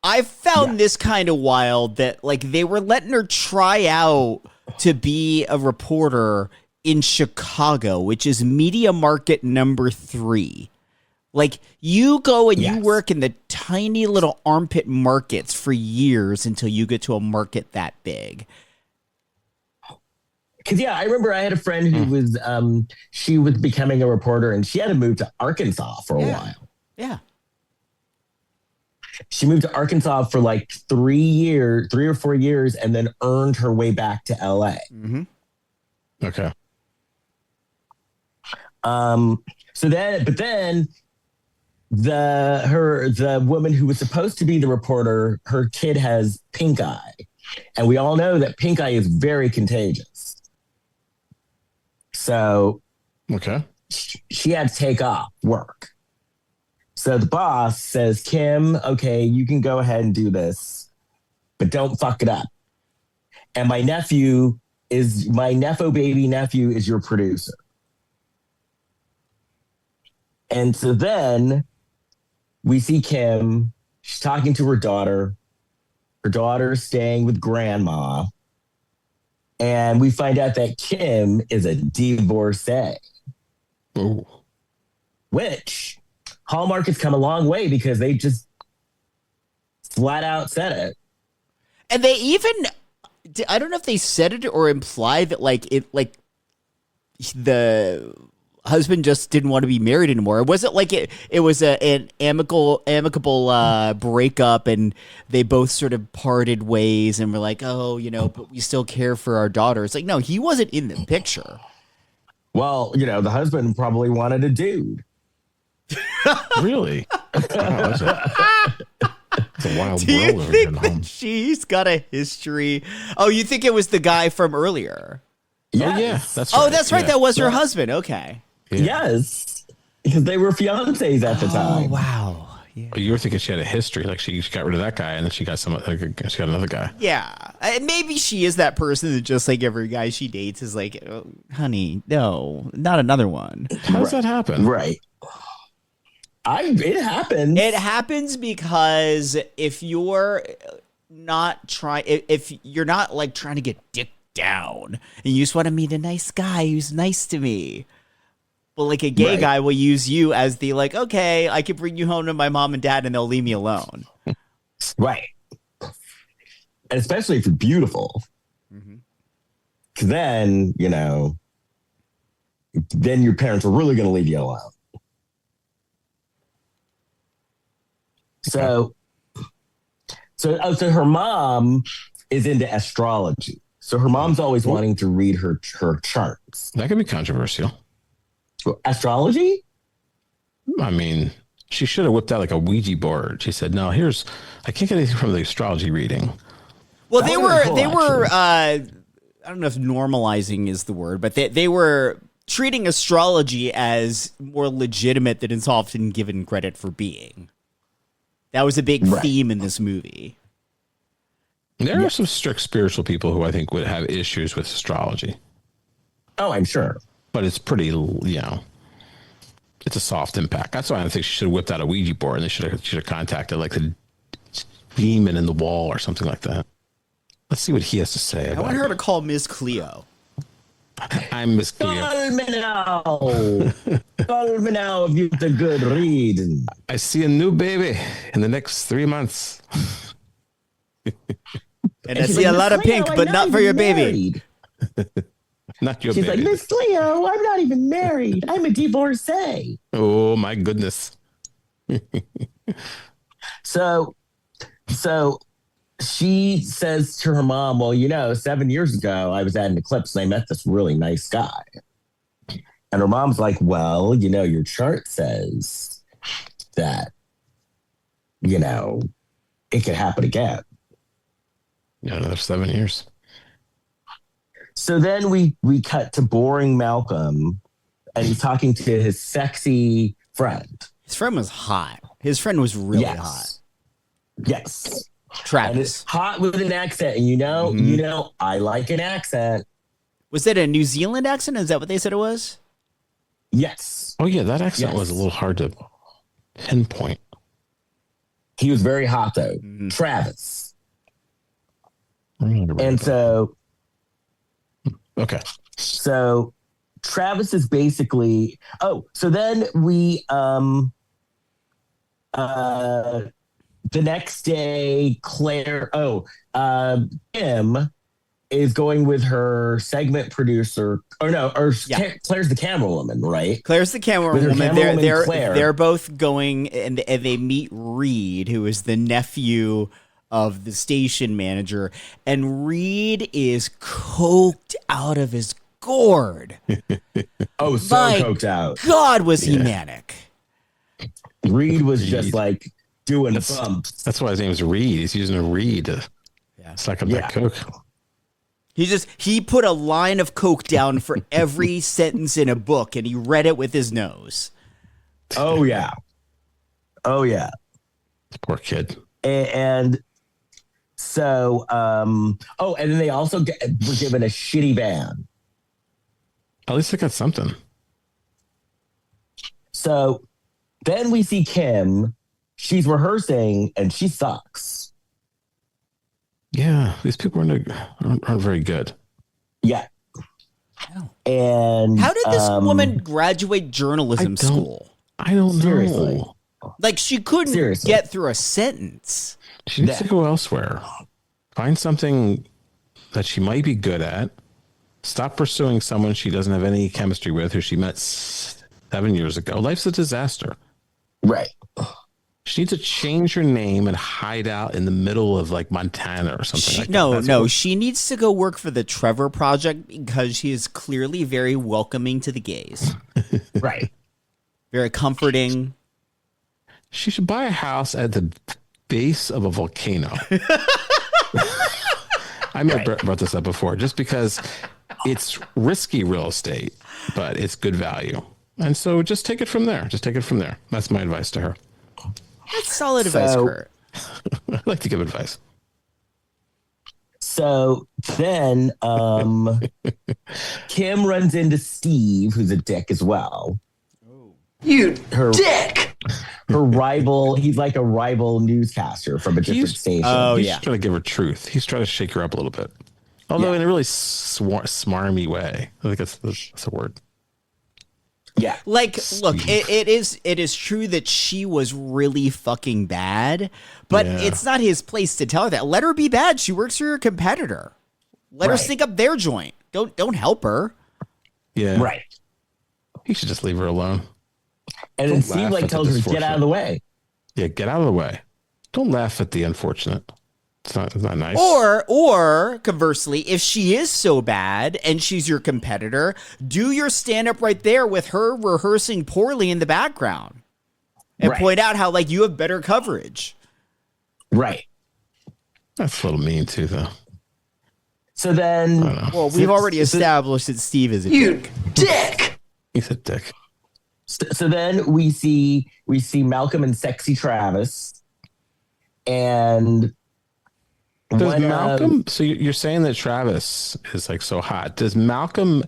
Speaker 4: I found this kind of wild that like they were letting her try out to be a reporter in Chicago, which is media market number 3. Like you go and you work in the tiny little armpit markets for years until you get to a market that big.
Speaker 6: Because I remember I had a friend who was she was becoming a reporter, and she had to move to Arkansas for a while.
Speaker 4: Yeah.
Speaker 6: She moved to Arkansas for like 3 or 4 years, and then earned her way back to LA.
Speaker 4: Mm-hmm.
Speaker 3: Okay.
Speaker 6: But then the woman who was supposed to be the reporter, her kid has pink eye. And we all know that pink eye is very contagious. So
Speaker 3: Okay.
Speaker 6: she had to take off work. So the boss says, Kim, okay, you can go ahead and do this, but don't fuck it up. And my nepo baby nephew is your producer. And so then we see Kim, she's talking to her daughter. Her daughter's staying with grandma. And we find out that Kim is a divorcee.
Speaker 3: Oh.
Speaker 6: Which Hallmark has come a long way because they just flat out said it.
Speaker 4: And they even, I don't know if they said it or implied that the husband just didn't want to be married anymore. Was it like it was an amicable breakup and they both sort of parted ways and were like, oh, but we still care for our daughter. It's like, no, he wasn't in the picture.
Speaker 6: Well, the husband probably wanted a dude.
Speaker 3: Really? Wow, that's a wild
Speaker 4: Do you
Speaker 3: world over here
Speaker 4: think
Speaker 3: in
Speaker 4: that
Speaker 3: home.
Speaker 4: she's got a history? Oh, you think it was the guy from earlier?
Speaker 6: Yes.
Speaker 3: Oh, yeah. That's right.
Speaker 4: Oh, that's right.
Speaker 3: Yeah.
Speaker 4: That was her husband. Okay.
Speaker 3: Yeah.
Speaker 6: Yes. Because they were fiancés at the time.
Speaker 4: Oh, wow. Yeah.
Speaker 3: You were thinking she had a history, like she got rid of that guy and then she got she got another guy.
Speaker 4: Yeah. Maybe she is that person that just like every guy she dates is like, oh, honey, no, not another one.
Speaker 3: How does that happen?
Speaker 6: Right. It happens.
Speaker 4: It happens because if you're not trying to get dick down and you just want to meet a nice guy who's nice to me. Well, like a gay guy will use you as the okay, I can bring you home to my mom and dad and they'll leave me alone.
Speaker 6: Right. And especially if you're beautiful. Because then, then your parents are really going to leave you alone. So her mom is into astrology. So her mom's always wanting to read her charts.
Speaker 3: That could be controversial.
Speaker 6: Astrology?
Speaker 3: I mean, she should have whipped out like a Ouija board. She said, no, I can't get anything from the astrology reading.
Speaker 4: Well, they were I don't know if normalizing is the word, but they were treating astrology as more legitimate than it's often given credit for being. That was a big theme in this movie.
Speaker 3: There are some strict spiritual people who I think would have issues with astrology.
Speaker 6: Oh, I'm sure.
Speaker 3: But it's pretty, it's a soft impact. That's why I think she should have whipped out a Ouija board and they should have contacted like the demon in the wall or something like that. Let's see what he has to say.
Speaker 4: I want her to call Miss Cleo.
Speaker 3: I'm Miss Cleo.
Speaker 6: Call me now. Call me now if you've a good read.
Speaker 3: I see a new baby in the next 3 months.
Speaker 4: And I see a lot of pink, but not for your baby.
Speaker 3: Not your
Speaker 6: She's
Speaker 3: baby.
Speaker 6: like, Miss Leo, I'm not even married. I'm a divorcee.
Speaker 3: Oh, my goodness.
Speaker 6: So she says to her mom, well, 7 years ago, I was at an eclipse and I met this really nice guy. And her mom's like, well, your chart says that, it could happen again.
Speaker 3: Yeah, another 7 years.
Speaker 6: So then we cut to boring Malcolm and he's talking to his sexy friend.
Speaker 4: His friend was hot. His friend was really hot.
Speaker 6: Yes.
Speaker 4: Travis.
Speaker 6: And it's hot with an accent. And I like an accent.
Speaker 4: Was it a New Zealand accent? Is that what they said it was?
Speaker 6: Yes.
Speaker 3: Oh, yeah, that accent was a little hard to pinpoint.
Speaker 6: He was very hot, though. Travis. And so...
Speaker 3: Okay.
Speaker 6: So Travis is basically... Oh, so then we... the next day, Kim is going with her segment producer. Claire's the camera woman, right?
Speaker 4: Claire's the camera
Speaker 6: With her
Speaker 4: woman.
Speaker 6: camera woman, Claire.
Speaker 4: They're both going and they meet Reed, who is the nephew of the station manager, and Reed is coked out of his gourd.
Speaker 6: Oh, so
Speaker 4: My
Speaker 6: coked out.
Speaker 4: God, was he manic?
Speaker 6: Reed was just like doing bumps.
Speaker 3: That's why his name's Reed. He's using a reed to suck up that coke.
Speaker 4: He put a line of coke down for every sentence in a book, and he read it with his nose.
Speaker 6: Oh yeah.
Speaker 3: Poor kid.
Speaker 6: And so, and then they also were given a shitty band.
Speaker 3: At least they got something.
Speaker 6: So then we see Kim. She's rehearsing, and she sucks.
Speaker 3: Yeah, these people aren't very good.
Speaker 6: Yeah. And
Speaker 4: how did this woman graduate journalism school?
Speaker 3: I don't know.
Speaker 6: Seriously.
Speaker 4: Like, she couldn't get through a sentence.
Speaker 3: She needs to go elsewhere. Find something that she might be good at. Stop pursuing someone she doesn't have any chemistry with, who she met 7 years ago. Life's a disaster.
Speaker 6: Right.
Speaker 3: She needs to change her name and hide out in the middle of like Montana or something.
Speaker 4: No. She needs to go work for the Trevor Project because she is clearly very welcoming to the gays.
Speaker 6: Right.
Speaker 4: Very comforting.
Speaker 3: She should buy a house at the base of a volcano. I may have brought this up before, just because it's risky real estate, but it's good value. And so just take it from there. That's my advice to her.
Speaker 4: That's solid advice, Kurt.
Speaker 3: I like to give advice.
Speaker 6: So then Kim runs into Steve, who's a dick as well.
Speaker 2: You dick!
Speaker 6: Her rival. He's like a rival newscaster from a different station.
Speaker 4: Oh,
Speaker 3: He's
Speaker 4: yeah.
Speaker 3: trying to give her truth. He's trying to shake her up a little bit. Although in a really smarmy way. I think that's a word.
Speaker 6: Yeah.
Speaker 4: Like, look, it is true that she was really fucking bad, but it's not his place to tell her that. Let her be bad. She works for your competitor. Let her stink up their joint. Don't help her.
Speaker 3: Yeah.
Speaker 6: Right.
Speaker 3: He should just leave her alone.
Speaker 6: And then Steve like tells her to get out of the way.
Speaker 3: Yeah, get out of the way. Don't laugh at the unfortunate. It's not nice.
Speaker 4: Or conversely, if she is so bad and she's your competitor, do your stand up right there with her rehearsing poorly in the background and point out how like you have better coverage.
Speaker 6: Right.
Speaker 3: That's a little mean too, though.
Speaker 6: So then,
Speaker 4: well, we've already established that Steve is a
Speaker 2: dick.
Speaker 3: He's a dick.
Speaker 6: So then we see Malcolm and sexy Travis, and
Speaker 3: does Malcolm? So you're saying that Travis is like so hot? Does Malcolm?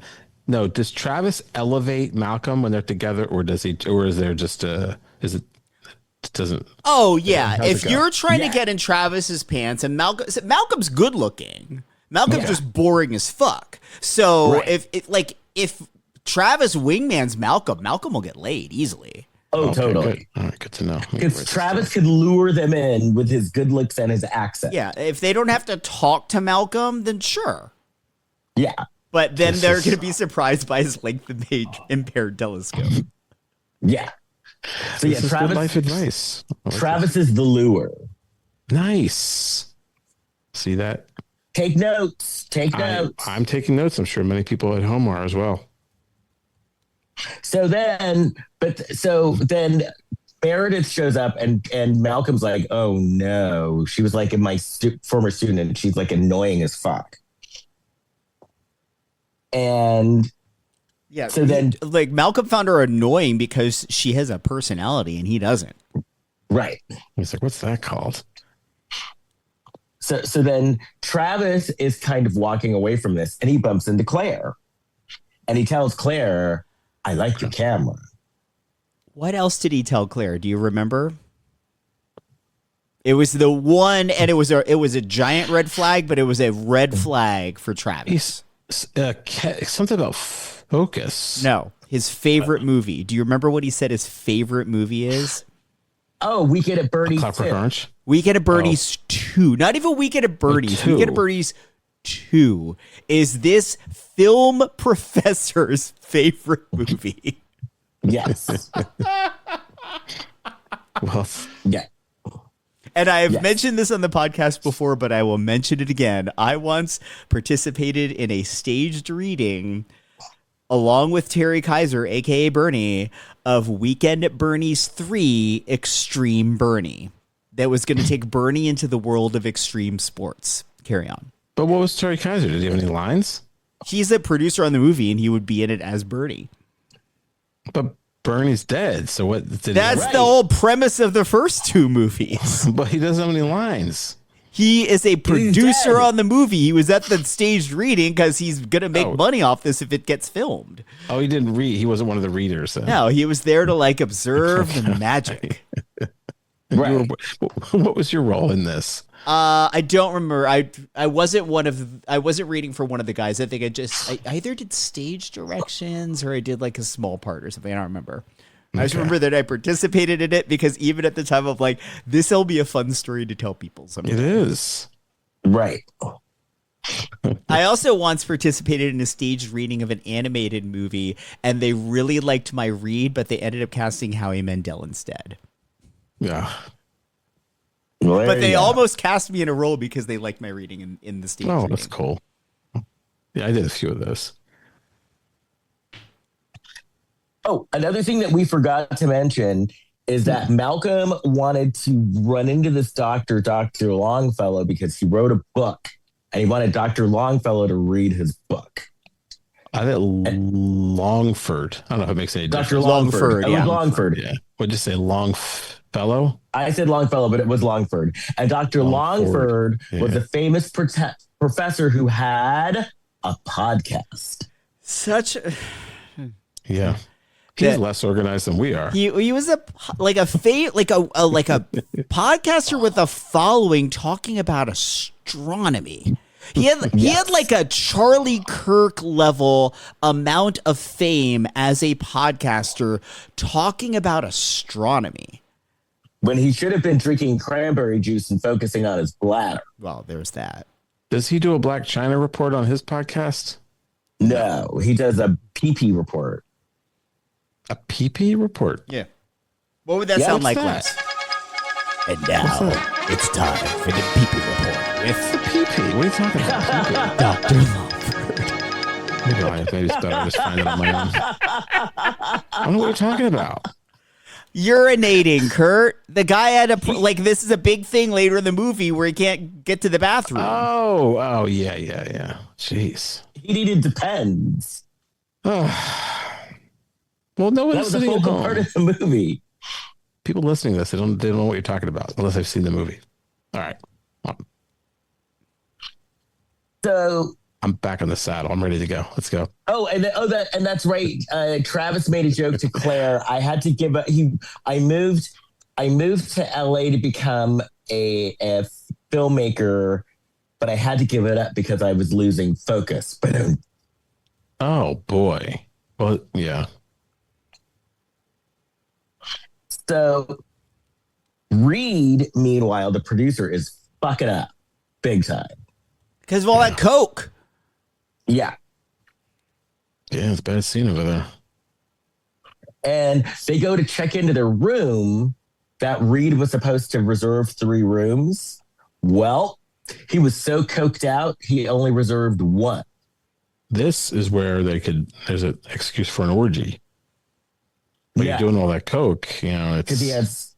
Speaker 3: No, does Travis elevate Malcolm when they're together, or does he? Or is there just a? Is it? Doesn't?
Speaker 4: Oh yeah, if you're trying to get in Travis's pants, and Malcolm's good looking, Malcolm's just boring as fuck. So if Travis wingman's Malcolm will get laid easily.
Speaker 6: Oh,
Speaker 3: okay,
Speaker 6: totally.
Speaker 3: Good. All right, good to know.
Speaker 6: Because Travis could lure them in with his good looks and his accent.
Speaker 4: Yeah, if they don't have to talk to Malcolm, then sure.
Speaker 6: Yeah.
Speaker 4: But then they're going to be surprised by his length-impaired telescope.
Speaker 6: Yeah. So
Speaker 3: this is
Speaker 6: Travis,
Speaker 3: good life advice.
Speaker 6: Travis is the lure.
Speaker 3: Nice. See that?
Speaker 6: Take notes.
Speaker 3: I'm taking notes. I'm sure many people at home are as well.
Speaker 6: So then Meredith shows up and Malcolm's like, oh no. She was like my former student and she's like annoying as fuck. And
Speaker 4: yeah,
Speaker 6: so then
Speaker 4: like Malcolm found her annoying because she has a personality and he doesn't.
Speaker 6: Right.
Speaker 3: He's like, what's that called?
Speaker 6: So then Travis is kind of walking away from this and he bumps into Claire. And he tells Claire, I like your camera.
Speaker 4: What else did he tell Claire? Do you remember? It was the one, and it was a giant red flag, but it was a red flag for Travis.
Speaker 3: Something about focus.
Speaker 4: No, his favorite movie. Do you remember what he said his favorite movie is?
Speaker 6: Oh, Weekend at Bernie's.
Speaker 3: Clockwork Orange.
Speaker 4: Weekend at Bernie's 2. Not even Weekend at Bernie's. Weekend at Bernie's 2 is this film professor's favorite movie.
Speaker 6: Yes.
Speaker 3: Well,
Speaker 6: yeah.
Speaker 4: And I have mentioned this on the podcast before, but I will mention it again. I once participated in a staged reading along with Terry Kaiser, aka Bernie, of Weekend at Bernie's 3 Extreme Bernie. That was going to take Bernie into the world of extreme sports. Carry on.
Speaker 3: But what was Terry Kaiser? Did he have any lines?
Speaker 4: He's a producer on the movie, and he would be in it as Bernie.
Speaker 3: But Bernie's dead, so what?
Speaker 4: That's the whole premise of the first 2 movies.
Speaker 3: But he doesn't have any lines.
Speaker 4: He is a producer on the movie. He was at the staged reading because he's going to make money off this if it gets filmed.
Speaker 3: Oh, he didn't read. He wasn't one of the readers. Then.
Speaker 4: No, he was there to like observe the magic.
Speaker 3: Right. What was your role in this?
Speaker 4: I don't remember. I wasn't reading for one of the guys. I think I either did stage directions or I did like a small part or something. I don't remember. I just remember that I participated in it because even at the time of like, this will be a fun story to tell people someday.
Speaker 3: It is.
Speaker 6: Right.
Speaker 4: I also once participated in a staged reading of an animated movie, and they really liked my read, but they ended up casting Howie Mandel instead.
Speaker 3: Yeah.
Speaker 6: Well,
Speaker 4: But they almost cast me in a role because they liked my reading in the stage reading.
Speaker 3: That's cool. Yeah, I did a few of those.
Speaker 6: Oh, another thing that we forgot to mention is that Malcolm wanted to run into this Dr. Longfellow, because he wrote a book and he wanted Dr. Longfellow to read his book.
Speaker 3: I did Longford. I don't know if it makes any difference.
Speaker 6: Dr. Longford.
Speaker 4: Yeah.
Speaker 6: It was Longford.
Speaker 3: Yeah. What'd you say? Longfellow?
Speaker 6: I said Longfellow, but it was Longford. And Dr. Longford was a famous professor who had a podcast.
Speaker 3: Yeah. He's less organized than we are.
Speaker 4: He was a podcaster with a following talking about astronomy. He had like a Charlie Kirk level amount of fame as a podcaster talking about astronomy.
Speaker 6: When he should have been drinking cranberry juice and focusing on his bladder.
Speaker 4: Well, there's that.
Speaker 3: Does he do a Blac Chyna report on his podcast?
Speaker 6: No, he does a PP report.
Speaker 3: A PP report?
Speaker 4: Yeah. What would that sound like,
Speaker 3: that?
Speaker 4: Les?
Speaker 5: And now it's time for the Pee-Pee Report with
Speaker 3: The PP? What are you talking about?
Speaker 5: Dr. Longford.
Speaker 3: Maybe it's better to just find it on my own. I don't know what you're talking about.
Speaker 4: Urinating, Kurt. The guy had this is a big thing later in the movie where he can't get to the bathroom.
Speaker 3: Oh, yeah. Jeez.
Speaker 6: He needed Depends.
Speaker 3: Well, no
Speaker 6: That
Speaker 3: one's
Speaker 6: was a
Speaker 3: sitting at
Speaker 6: focal
Speaker 3: home.
Speaker 6: part of the movie.
Speaker 3: People listening to this, they don't know what you're talking about unless they've seen the movie. All right.
Speaker 6: So,
Speaker 3: I'm back on the saddle. I'm ready to go. Let's go.
Speaker 6: and that's right. Travis made a joke to Claire. I had to give I moved to LA to become a filmmaker, but I had to give it up because I was losing focus. But
Speaker 3: Oh boy. Well, yeah.
Speaker 6: So Reed, meanwhile, the producer, is fucking up big time.
Speaker 4: Because of all that coke.
Speaker 6: Yeah.
Speaker 3: Yeah, it's a bad scene over there.
Speaker 6: And they go to check into their room that Reed was supposed to reserve 3 rooms. Well, he was so coked out, he only reserved 1.
Speaker 3: This is where there's an excuse for an orgy. When
Speaker 6: Yeah.
Speaker 3: you're doing all that coke, it's...
Speaker 6: Because he has...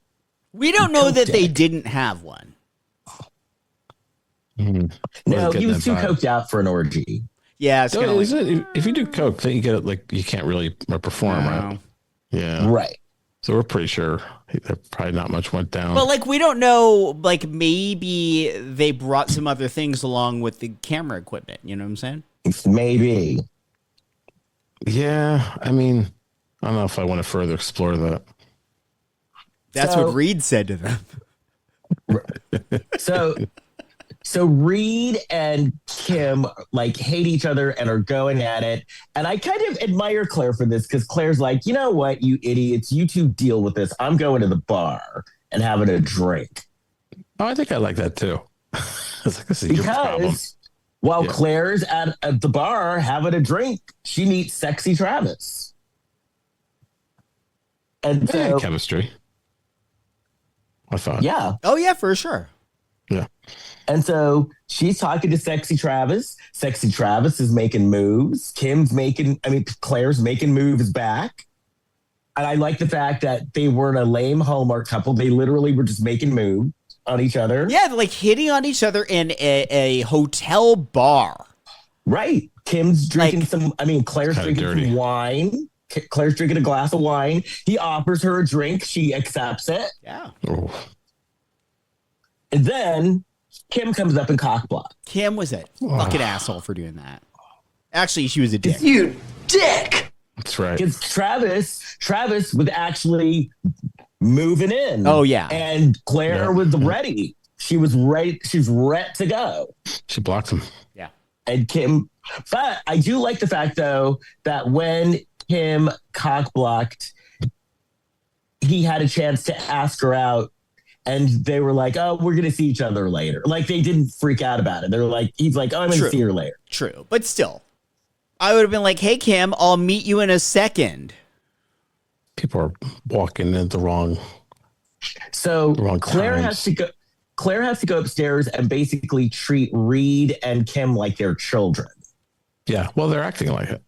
Speaker 4: We don't know that they didn't have one.
Speaker 6: No, he was too coked out for an orgy.
Speaker 4: Yeah, it's kind of
Speaker 3: if you do coke, then you get it you can't really perform, right? Yeah.
Speaker 6: Right.
Speaker 3: So we're pretty sure there probably not much went down.
Speaker 4: But we don't know, maybe they brought some other things along with the camera equipment. You know what I'm saying?
Speaker 6: Maybe.
Speaker 3: Yeah, I mean, I don't know if I want to further explore that.
Speaker 4: That's what Reed said to them.
Speaker 6: So Reed and Kim hate each other and are going at it. And I kind of admire Claire for this, because Claire's like, you know what, you idiots, you two deal with this. I'm going to the bar and having a drink.
Speaker 3: Oh, I think I like that too. It's like, this is your problem.
Speaker 6: Because while Claire's at the bar having a drink, she meets sexy Travis. And so,
Speaker 3: chemistry. I thought.
Speaker 6: yeah.
Speaker 4: Oh, yeah, for sure.
Speaker 3: Yeah.
Speaker 6: And so she's talking to Sexy Travis. Sexy Travis is making moves. Claire's making moves back. And I like the fact that they weren't a lame Hallmark couple. They literally were just making moves on each other.
Speaker 4: Yeah, like hitting on each other in a hotel bar.
Speaker 6: Right. Kim's drinking Claire's drinking some wine. Claire's drinking a glass of wine. He offers her a drink. She accepts it.
Speaker 4: Yeah.
Speaker 3: Oh.
Speaker 6: And then Kim comes up and cockblock.
Speaker 4: Kim was a fucking asshole for doing that. Actually, she was a dick.
Speaker 2: You dick!
Speaker 3: That's right.
Speaker 6: Because Travis was actually moving in.
Speaker 4: Oh, yeah.
Speaker 6: And Claire was ready. She was ready. She's ready to go.
Speaker 3: She blocked him.
Speaker 4: Yeah.
Speaker 6: And Kim, but I do like the fact, though, that when Kim cockblocked, he had a chance to ask her out. And they were like, oh, we're going to see each other later. Like, they didn't freak out about it. They were like, he's like, oh, I'm going to see her later.
Speaker 4: True. But still, I would have been like, hey, Kim, I'll meet you in a second.
Speaker 3: People are walking in the wrong.
Speaker 6: So Claire
Speaker 3: times.
Speaker 6: has to go upstairs and basically treat Reed and Kim like their children.
Speaker 3: Yeah. Well, they're acting like it.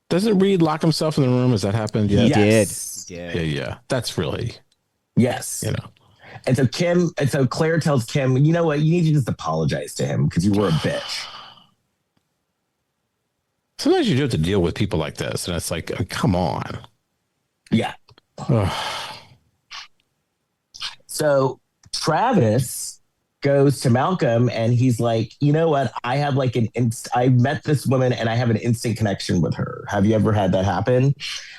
Speaker 3: Doesn't Reed lock himself in the room? Has that happened yet?
Speaker 6: Yes.
Speaker 4: He did.
Speaker 3: Yeah. That's really.
Speaker 6: Yes.
Speaker 3: You know.
Speaker 6: And so Claire tells Kim, you know what? You need to just apologize to him because you were a bitch.
Speaker 3: Sometimes you do have to deal with people like this. And it's like, come on.
Speaker 6: Yeah. So Travis goes to Malcolm and he's like, you know what? I have like I met this woman and I have an instant connection with her. Have you ever had that happen?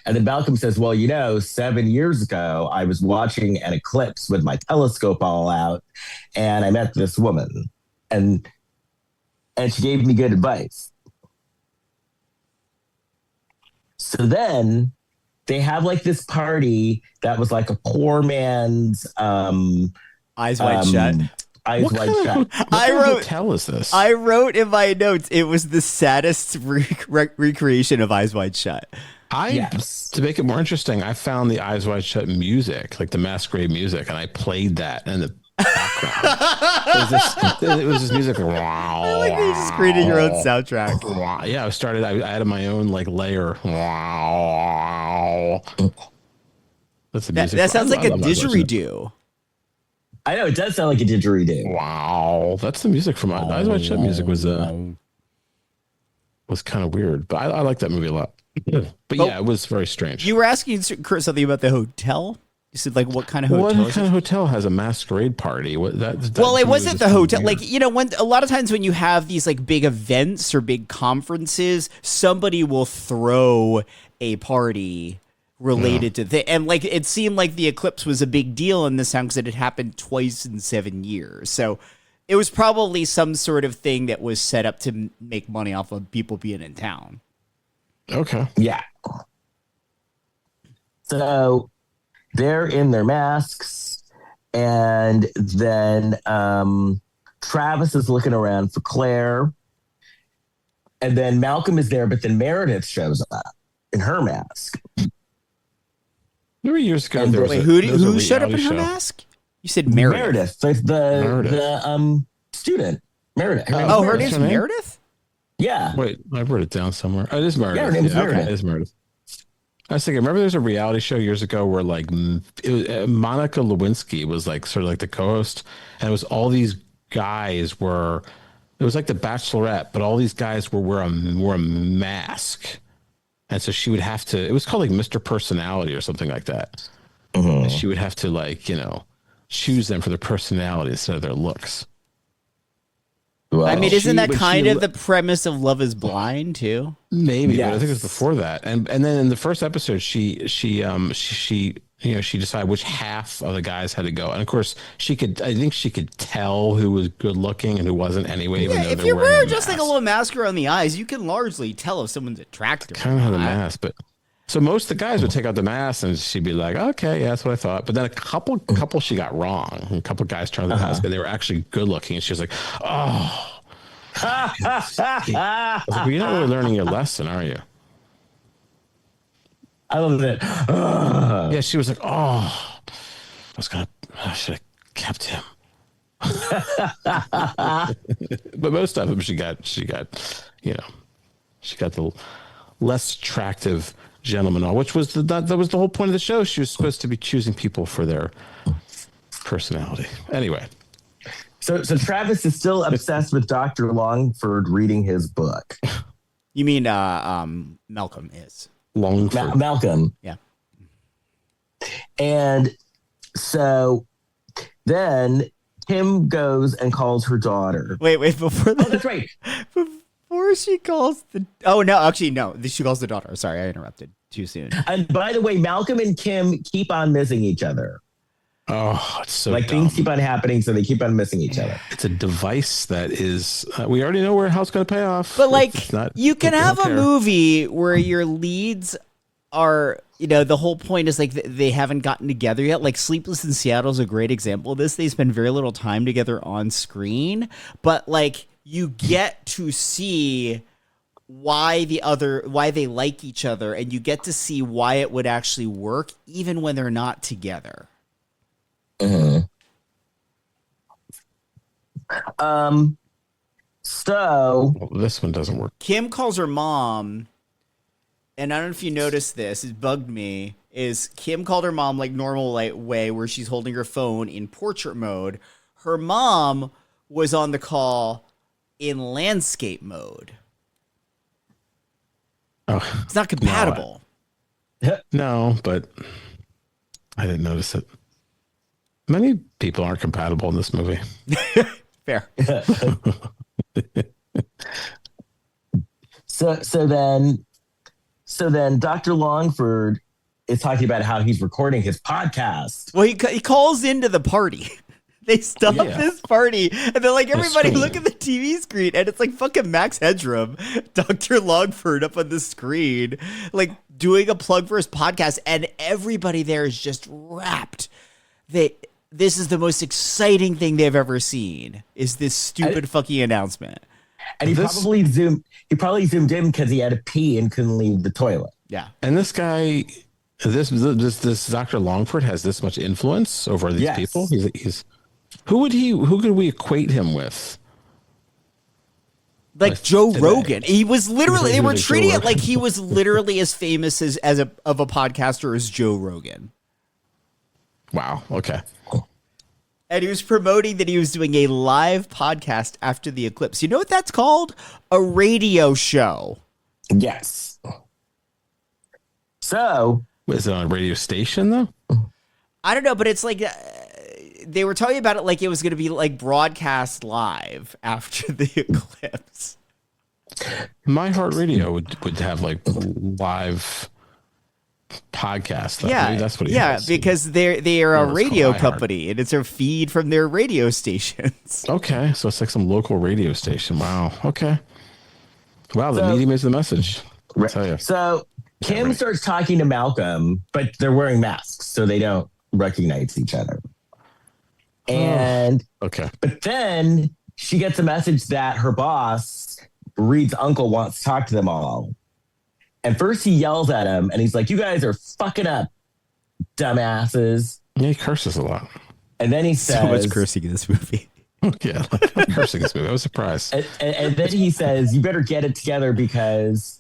Speaker 6: And then Malcolm says, well, 7 years ago, I was watching an eclipse with my telescope all out and I met this woman and she gave me good advice. So then they have like this party that was like a poor man's
Speaker 4: Eyes wide shut.
Speaker 6: Eyes wide shut.
Speaker 3: What kind of hotel is this?
Speaker 4: I wrote in my notes, it was the saddest recreation of Eyes Wide Shut.
Speaker 3: To make it more interesting, I found the Eyes Wide Shut music, like the Masquerade music, and I played that in the background. it was this music.
Speaker 4: I like you just created your own soundtrack.
Speaker 3: Yeah, I added my own like layer. That's the music.
Speaker 4: That sounds like a didgeridoo.
Speaker 6: I know, it does sound like a didgeridoo.
Speaker 3: Wow. That's the music from Eyes Wide Shut. Music was kind of weird, but I like that movie a lot. But yeah, it was very strange.
Speaker 4: You were asking Kurt something about the hotel? You said, like, what kind of hotel?
Speaker 3: What kind of hotel has a masquerade party?
Speaker 4: Well, it wasn't the hotel. Weird. Like, when a lot of times when you have these like big events or big conferences, somebody will throw a party related to and like it seemed like the eclipse was a big deal in this town because it had happened twice in 7 years. So it was probably some sort of thing that was set up to make money off of people being in town.
Speaker 3: Okay.
Speaker 6: Yeah. So they're in their masks, and then Travis is looking around for Claire, and then Malcolm is there, but then Meredith shows up in her mask.
Speaker 3: There were years ago.
Speaker 4: Wait, who showed up in her mask? You said Meredith.
Speaker 6: Meredith, the student. Meredith.
Speaker 4: Her name's Meredith?
Speaker 6: Yeah.
Speaker 3: Wait, I wrote it down somewhere. Oh, it is Meredith.
Speaker 6: Yeah, her name is Meredith.
Speaker 3: Okay, it is Meredith. I was thinking, remember there's a reality show years ago where like Monica Lewinsky was like sort of like the co-host, and it was all these guys it was like The Bachelorette, but all these guys wore a mask. And so she would have to, it was called like Mr. Personality or something like that. And she would have to like, choose them for their personality instead of their looks.
Speaker 6: Well,
Speaker 4: I mean, isn't that kind of the premise of Love is Blind too?
Speaker 3: Maybe, but I think it was before that. And then in the first episode, she decided which half of the guys had to go. And of course, I think she could tell who was good looking and who wasn't anyway.
Speaker 4: Yeah, if you wear just like a little mask around the eyes, you can largely tell if someone's attractive.
Speaker 3: Kind of had a mask, but so most of the guys would take out the mask and she'd be like, okay, yeah, that's what I thought. But then a couple she got wrong. A couple guys turned the mask and they were actually good looking. And she was like, oh. I was like, well, you're not really learning your lesson, are you?
Speaker 6: I love it.
Speaker 3: Yeah, she was like, oh, I should have kept him. But most of them she got, you know, she got the less attractive gentleman on, which was that was the whole point of the show. She was supposed to be choosing people for their personality. Anyway.
Speaker 6: So Travis is still obsessed with Dr. Longford reading his book.
Speaker 4: You mean Malcolm is.
Speaker 3: Longford.
Speaker 6: Malcolm.
Speaker 4: Yeah.
Speaker 6: And so then Kim goes and calls her daughter.
Speaker 4: Wait, before that.
Speaker 6: Oh, that's right.
Speaker 4: Before she calls the... Oh, no, actually, no. She calls the daughter. Sorry, I interrupted too soon.
Speaker 6: And by the way, Malcolm and Kim keep on missing each other.
Speaker 3: Oh, it's so
Speaker 6: like
Speaker 3: dumb.
Speaker 6: things keep on happening, so they keep on missing each other.
Speaker 3: It's a device that is, we already know how it's going to pay off.
Speaker 4: But like,
Speaker 3: It's not,
Speaker 4: you can have a
Speaker 3: care.
Speaker 4: movie where your leads are, you know, the whole point is like they haven't gotten together yet. Like Sleepless in Seattle is a great example of this. They spend very little time together on screen, but like you get to see why they like each other, and you get to see why it would actually work even when they're not together.
Speaker 6: Mm-hmm. So
Speaker 3: Well, this one doesn't work.
Speaker 4: Kim calls her mom, and I don't know if you noticed this, it bugged me, is Kim called her mom like normal way where she's holding her phone in portrait mode. Her mom was on the call in landscape mode.
Speaker 3: Oh,
Speaker 4: It's not compatible.
Speaker 3: no, but I didn't notice it. Many people aren't compatible in this movie.
Speaker 4: Fair.
Speaker 6: So then Dr. Longford is talking about how he's recording his podcast.
Speaker 4: Well, he calls into the party. They stop this party, and they're like, everybody look at the TV screen, and it's like fucking Max Headroom, Dr. Longford up on the screen, like doing a plug for his podcast, and everybody there is just rapt. This is the most exciting thing they've ever seen, is this stupid fucking announcement.
Speaker 6: And he probably zoomed in because he had to pee and couldn't leave the toilet.
Speaker 4: Yeah.
Speaker 3: And this guy, this Dr. Longford has this much influence over these people. He's who could we equate him with?
Speaker 4: Like Joe
Speaker 3: today.
Speaker 4: Rogan. He was literally, they were
Speaker 3: Like
Speaker 4: treating
Speaker 3: Joe
Speaker 4: it like he was literally as famous of a podcaster as Joe Rogan.
Speaker 3: Wow. Okay.
Speaker 4: And he was promoting that he was doing a live podcast after the eclipse. You know what that's called? A radio show.
Speaker 6: Yes. So
Speaker 3: Is it on a radio station though?
Speaker 4: I don't know, but it's like they were talking about it like it was going to be like broadcast live after the eclipse.
Speaker 3: My Heart Radio would have like live podcast. Though.
Speaker 4: Yeah,
Speaker 3: Maybe that's what he
Speaker 4: yeah,
Speaker 3: has.
Speaker 4: because they are a
Speaker 3: it's
Speaker 4: radio
Speaker 3: called iHeart.
Speaker 4: company, and it's a feed from their radio stations.
Speaker 3: Okay, so it's like some local radio station. Wow. Okay. Wow, the medium is the message. I'll tell you.
Speaker 6: So Kim starts talking to Malcolm, but they're wearing masks, so they don't recognize each other. And
Speaker 3: Okay.
Speaker 6: but then she gets a message that her boss, Reed's uncle, wants to talk to them all. And first he yells at him and he's like, "You guys are fucking up, dumbasses."
Speaker 3: Yeah, he curses a lot.
Speaker 6: And then he says,
Speaker 4: So much cursing in this movie.
Speaker 3: Yeah, like, cursing this movie. I was surprised.
Speaker 6: and then he says, "You better get it together because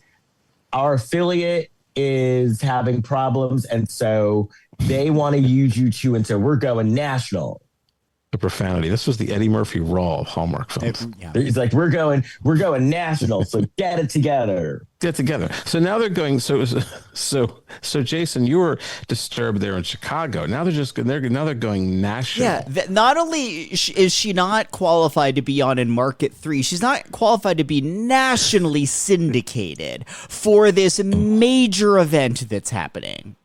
Speaker 6: our affiliate is having problems. And so they want to use you too. And so we're going national."
Speaker 3: The profanity. This was the Eddie Murphy Raw of Hallmark films.
Speaker 4: Yeah.
Speaker 6: He's like, we're going national. So get it together.
Speaker 3: Get together. So now they're going. So Jason, you were disturbed there in Chicago. Now they're going national.
Speaker 4: Yeah, not only is she not qualified to be on in Market 3, she's not qualified to be nationally syndicated for this major event that's happening.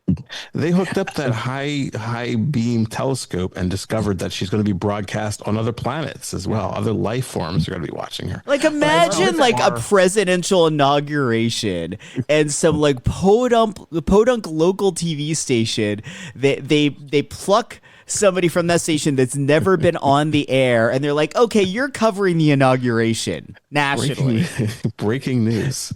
Speaker 3: They hooked up that high beam telescope and discovered that she's going to be broadcast on other planets as well. Other life forms are going to be watching her.
Speaker 4: Like imagine like a presidential inauguration and some like podunk local TV station. They pluck somebody from that station that's never been on the air, and they're like, "Okay, you're covering the inauguration nationally."
Speaker 3: Breaking news.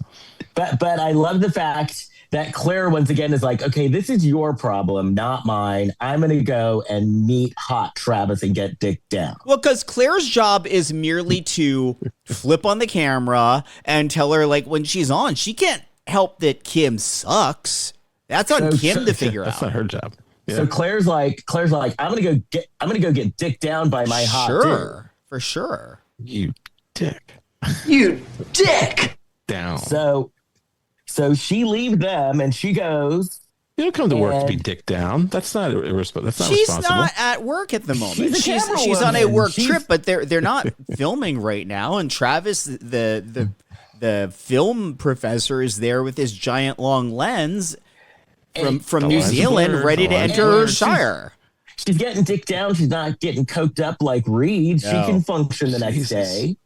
Speaker 6: But I love the fact that Claire once again is like, okay, this is your problem, not mine. I'm going to go and meet hot Travis and get dick down.
Speaker 4: Well, because Claire's job is merely to flip on the camera and tell her, like, when she's on, she can't help that Kim sucks. That's on Kim to figure out.
Speaker 3: That's not her job. Yeah.
Speaker 6: So Claire's like, I'm gonna go get dick down by my hot dude.
Speaker 4: For sure.
Speaker 3: You dick.
Speaker 2: You dick.
Speaker 3: Down.
Speaker 6: So she leaves them and she goes.
Speaker 3: You don't come to work to be dick down. That's not irresponsible. That's not responsible.
Speaker 4: She's not at work at the moment. She's on a work trip, but they're not filming right now. And Travis, the film professor, is there with his giant long lens from New Zealand, ready to enter Shire.
Speaker 6: She's getting dick down. She's not getting coked up like Reed. No. She can function the next day.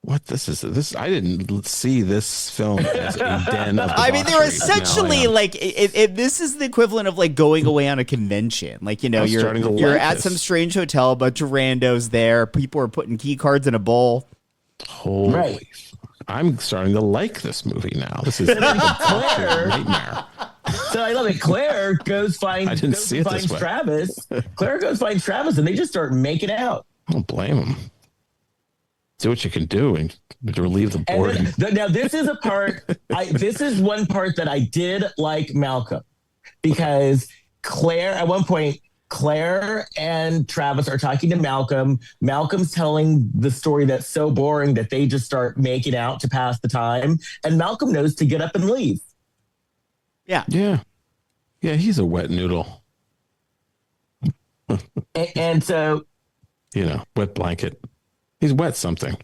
Speaker 3: What this? I didn't see this film as a den of.
Speaker 4: I mean, they're essentially this is the equivalent of like going away on a convention. Like, you know, you're at some strange hotel, a bunch of randos there. People are putting key cards in a bowl.
Speaker 3: Holy! Right. I'm starting to like this movie now. This is a nightmare.
Speaker 6: So I love it. Claire goes finds Travis. Claire goes finds Travis, and they just start making out.
Speaker 3: I don't blame him. Do what you can do and relieve the boredom.
Speaker 6: Now, this is a part. This is one part that I did like Malcolm, because Claire, at one point, Claire and Travis are talking to Malcolm. Malcolm's telling the story that's so boring that they just start making out to pass the time, and Malcolm knows to get up and leave.
Speaker 4: Yeah.
Speaker 3: Yeah, he's a wet noodle.
Speaker 6: and so,
Speaker 3: wet blanket. He's wet something.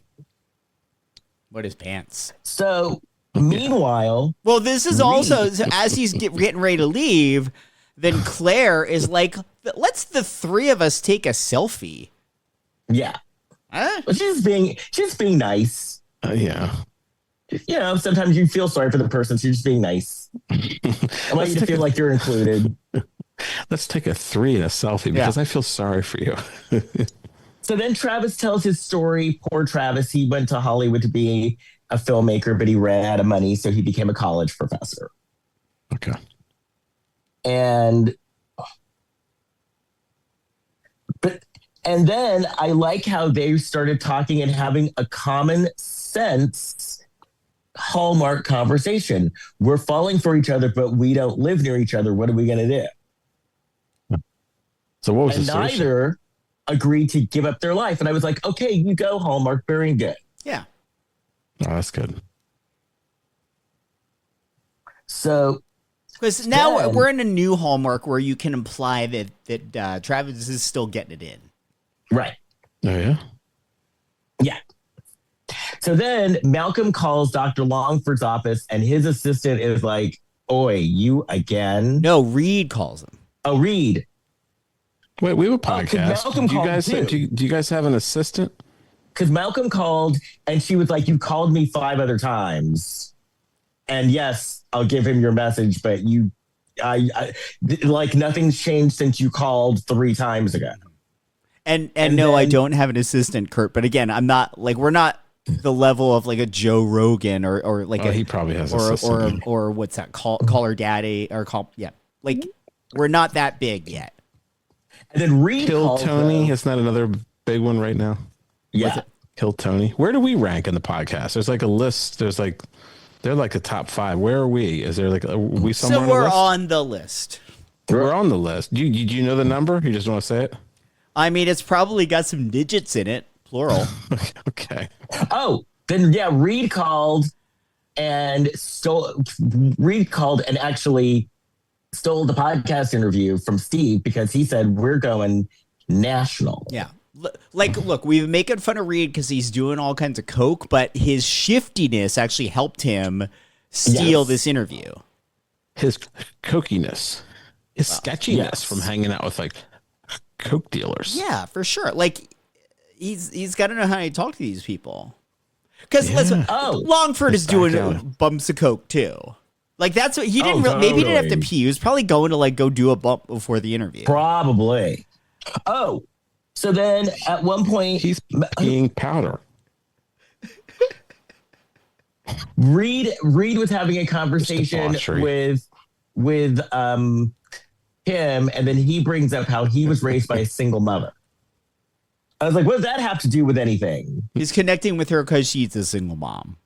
Speaker 4: What is pants?
Speaker 6: So, meanwhile...
Speaker 4: Well, this is also, as he's getting ready to leave, then Claire is like, let's the three of us take a selfie.
Speaker 6: Yeah.
Speaker 4: Huh?
Speaker 6: But she's being nice.
Speaker 3: Yeah.
Speaker 6: Sometimes you feel sorry for the person, so you're just being nice. I want you to feel like you're included.
Speaker 3: Let's take a 3 and a selfie because I feel sorry for you.
Speaker 6: So then Travis tells his story. Poor Travis. He went to Hollywood to be a filmmaker, but he ran out of money, so he became a college professor.
Speaker 3: Okay.
Speaker 6: And then I like how they started talking and having a common sense Hallmark conversation. We're falling for each other, but we don't live near each other. What are we going to do?
Speaker 3: So what was the
Speaker 6: solution? Neither agreed to give up their life. And I was like, okay, you go, Hallmark, very good.
Speaker 4: Yeah.
Speaker 3: Oh, that's good.
Speaker 6: So,
Speaker 4: because now we're in a new Hallmark where you can imply that Travis is still getting it in.
Speaker 6: Right.
Speaker 3: Oh, yeah?
Speaker 6: Yeah. So then Malcolm calls Dr. Longford's office, and his assistant is like, oi, you again?
Speaker 4: No, Reed calls him.
Speaker 6: Oh, Reed.
Speaker 3: Wait, we have a podcast. Do you guys have an assistant?
Speaker 6: Because Malcolm called and she was like, you called me 5 other times. And yes, I'll give him your message, but I like nothing's changed since you called 3 times ago.
Speaker 4: And no, I don't have an assistant, Kurt. But again, I'm not like, we're not the level of like a Joe Rogan or like
Speaker 3: he probably has assistant.
Speaker 4: Or what's that? Call her daddy or call. Yeah. Like we're not that big yet.
Speaker 6: And then Reed
Speaker 3: Kill Tony. It's not another big one right now.
Speaker 6: Yeah.
Speaker 3: Kill Tony. Where do we rank in the podcast? There's like a list. They're like the top 5. Where are we? Is there like, are we somewhere on the list?
Speaker 4: On the list.
Speaker 3: We're on the list. Do you know the number? You just want to say it?
Speaker 4: I mean, it's probably got some digits in it, plural.
Speaker 3: Okay.
Speaker 6: Oh, then yeah, Reed called and actually stole the podcast interview from Steve because he said we're going national.
Speaker 4: Yeah. Look, we've been making fun of Reed because he's doing all kinds of coke, but his shiftiness actually helped him steal this interview.
Speaker 3: His cokiness, his sketchiness from hanging out with like coke dealers.
Speaker 4: Yeah, for sure. Like he's got to know how to talk to these people. Because Longford is doing bumps of coke too. Like that's what he didn't. Maybe he didn't have to pee. He was probably going to like go do a bump before the interview.
Speaker 6: Probably. Oh, so then at one point
Speaker 3: he's peeing powder.
Speaker 6: Reed was having a conversation with him, and then he brings up how he was raised by a single mother. I was like, what does that have to do with anything?
Speaker 4: He's connecting with her because she's a single mom.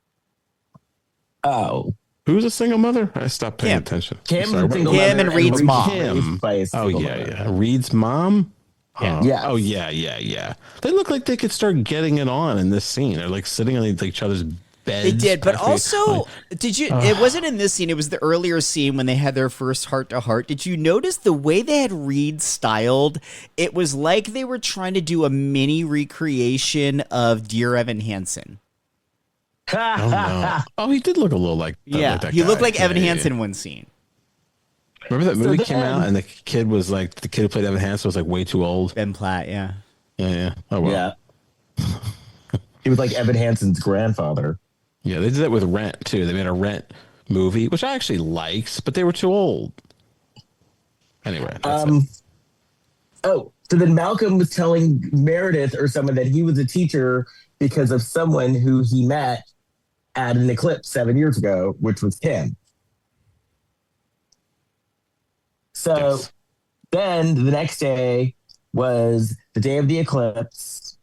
Speaker 6: Oh.
Speaker 3: Who's a single mother? I stopped paying attention.
Speaker 6: Kim
Speaker 4: and Reed's mom.
Speaker 3: Yeah. Reed's mom?
Speaker 4: Yeah.
Speaker 3: Oh, yeah. They look like they could start getting it on in this scene. They're like sitting on each other's beds.
Speaker 4: They did, but also, did you? It wasn't in this scene. It was the earlier scene when they had their first heart-to-heart. Did you notice the way they had Reed styled? It was like they were trying to do a mini recreation of Dear Evan Hansen.
Speaker 3: Oh, he did look a little like that
Speaker 4: he
Speaker 3: guy.
Speaker 4: looked like Evan Hansen in one scene.
Speaker 3: Remember that movie came out and the kid who played Evan Hansen was like way too old?
Speaker 4: Ben Platt, yeah.
Speaker 3: Yeah. Oh, well.
Speaker 6: Yeah. He was like Evan Hansen's grandfather.
Speaker 3: Yeah, they did that with Rent, too. They made a Rent movie, which I actually liked, but they were too old. Anyway.
Speaker 6: So then Malcolm was telling Meredith or someone that he was a teacher because of someone who he met at an eclipse 7 years ago, which was Tim. So then the next day was the day of the eclipse,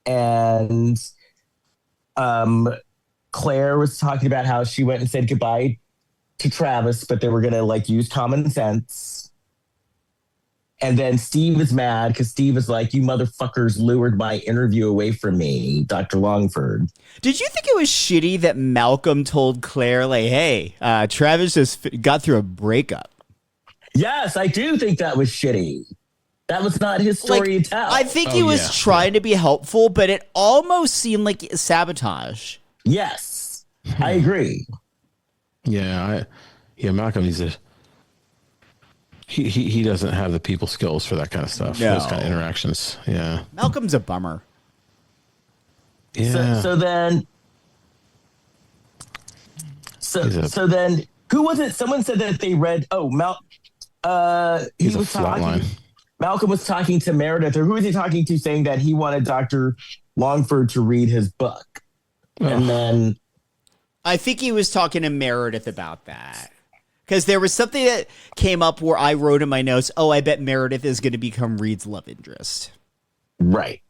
Speaker 6: and Claire was talking about how she went and said goodbye to Travis, but they were going to like use common sense. And then Steve is mad because Steve is like, you motherfuckers lured my interview away from me, Dr. Longford.
Speaker 4: Did you think it was shitty that Malcolm told Claire, like, hey, Travis just got through a breakup?
Speaker 6: Yes, I do think that was shitty. That was not his story to tell.
Speaker 4: I think he was trying to be helpful, but it almost seemed like sabotage.
Speaker 6: Yes, I agree.
Speaker 3: Yeah, Malcolm, he doesn't have the people skills for that kind of stuff.
Speaker 4: No.
Speaker 3: Those kind of interactions. Yeah.
Speaker 4: Malcolm's a bummer.
Speaker 3: Yeah.
Speaker 6: So then who was it? Someone said that they read.
Speaker 3: He's a flatline.
Speaker 6: Malcolm was talking to Meredith, or who was he talking to, saying that he wanted Dr. Longford to read his book. And then
Speaker 4: I think he was talking to Meredith about that. Because there was something that came up where I wrote in my notes, I bet Meredith is going to become Reed's love interest.
Speaker 6: Right.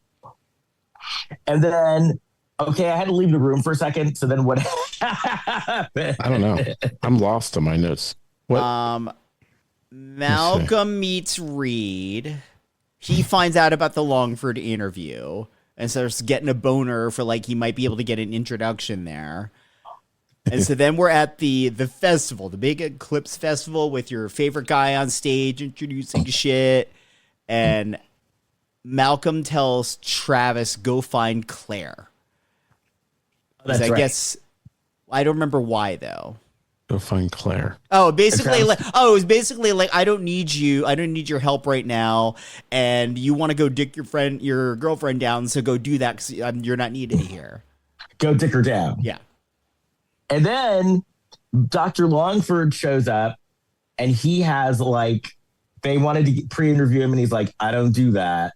Speaker 6: And then, I had to leave the room for a second. So then what happened?
Speaker 3: I don't know. I'm lost on my notes. What?
Speaker 4: Malcolm meets Reed. He finds out about the Longford interview and starts getting a boner for like he might be able to get an introduction there. And so then we're at the festival, the big Eclipse Festival with your favorite guy on stage introducing shit. And Malcolm tells Travis, go find Claire.
Speaker 6: That's right.
Speaker 4: Guess, I don't remember why though.
Speaker 3: Go find Claire.
Speaker 4: Oh, basically, it was basically like, I don't need you. I don't need your help right now. And you want to go dick your girlfriend down. So go do that because you're not needed here.
Speaker 6: Go dick her down.
Speaker 4: Yeah.
Speaker 6: And then Dr. Longford shows up and he has they wanted to pre-interview him and he's like, I don't do that.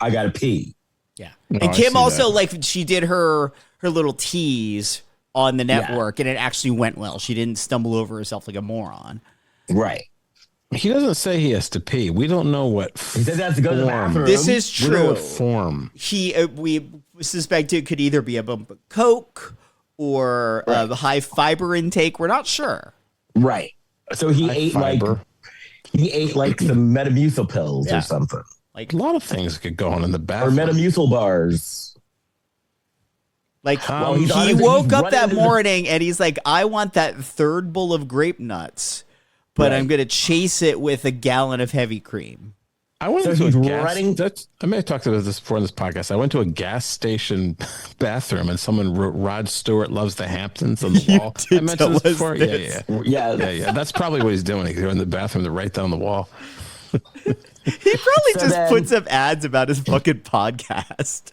Speaker 6: I got to pee.
Speaker 4: Yeah. And Kim also, she did her little tease on the network, and it actually went well. She didn't stumble over herself like a moron.
Speaker 6: Right.
Speaker 3: He doesn't say he has to pee. We don't know what
Speaker 6: he says. Has to go to the bathroom.
Speaker 4: This is true.
Speaker 3: We don't know what form.
Speaker 4: We suspect it could either be a bump of coke or the high fiber intake. We're not sure.
Speaker 6: Right. So he ate some Metamucil pills or something.
Speaker 3: Like a lot of things could go on in the bathroom.
Speaker 6: Or Metamucil bars.
Speaker 4: He woke up that morning and he's like, I want that third bowl of grape nuts, but I'm going to chase it with a gallon of heavy cream.
Speaker 3: I went to a gas. I may have talked about this before in this podcast. I went to a gas station bathroom and someone wrote Rod Stewart loves the Hamptons on the wall. I mentioned this before. Yeah. That's probably what he's doing. He's in the bathroom to write down the wall.
Speaker 4: He probably puts up ads about his fucking podcast.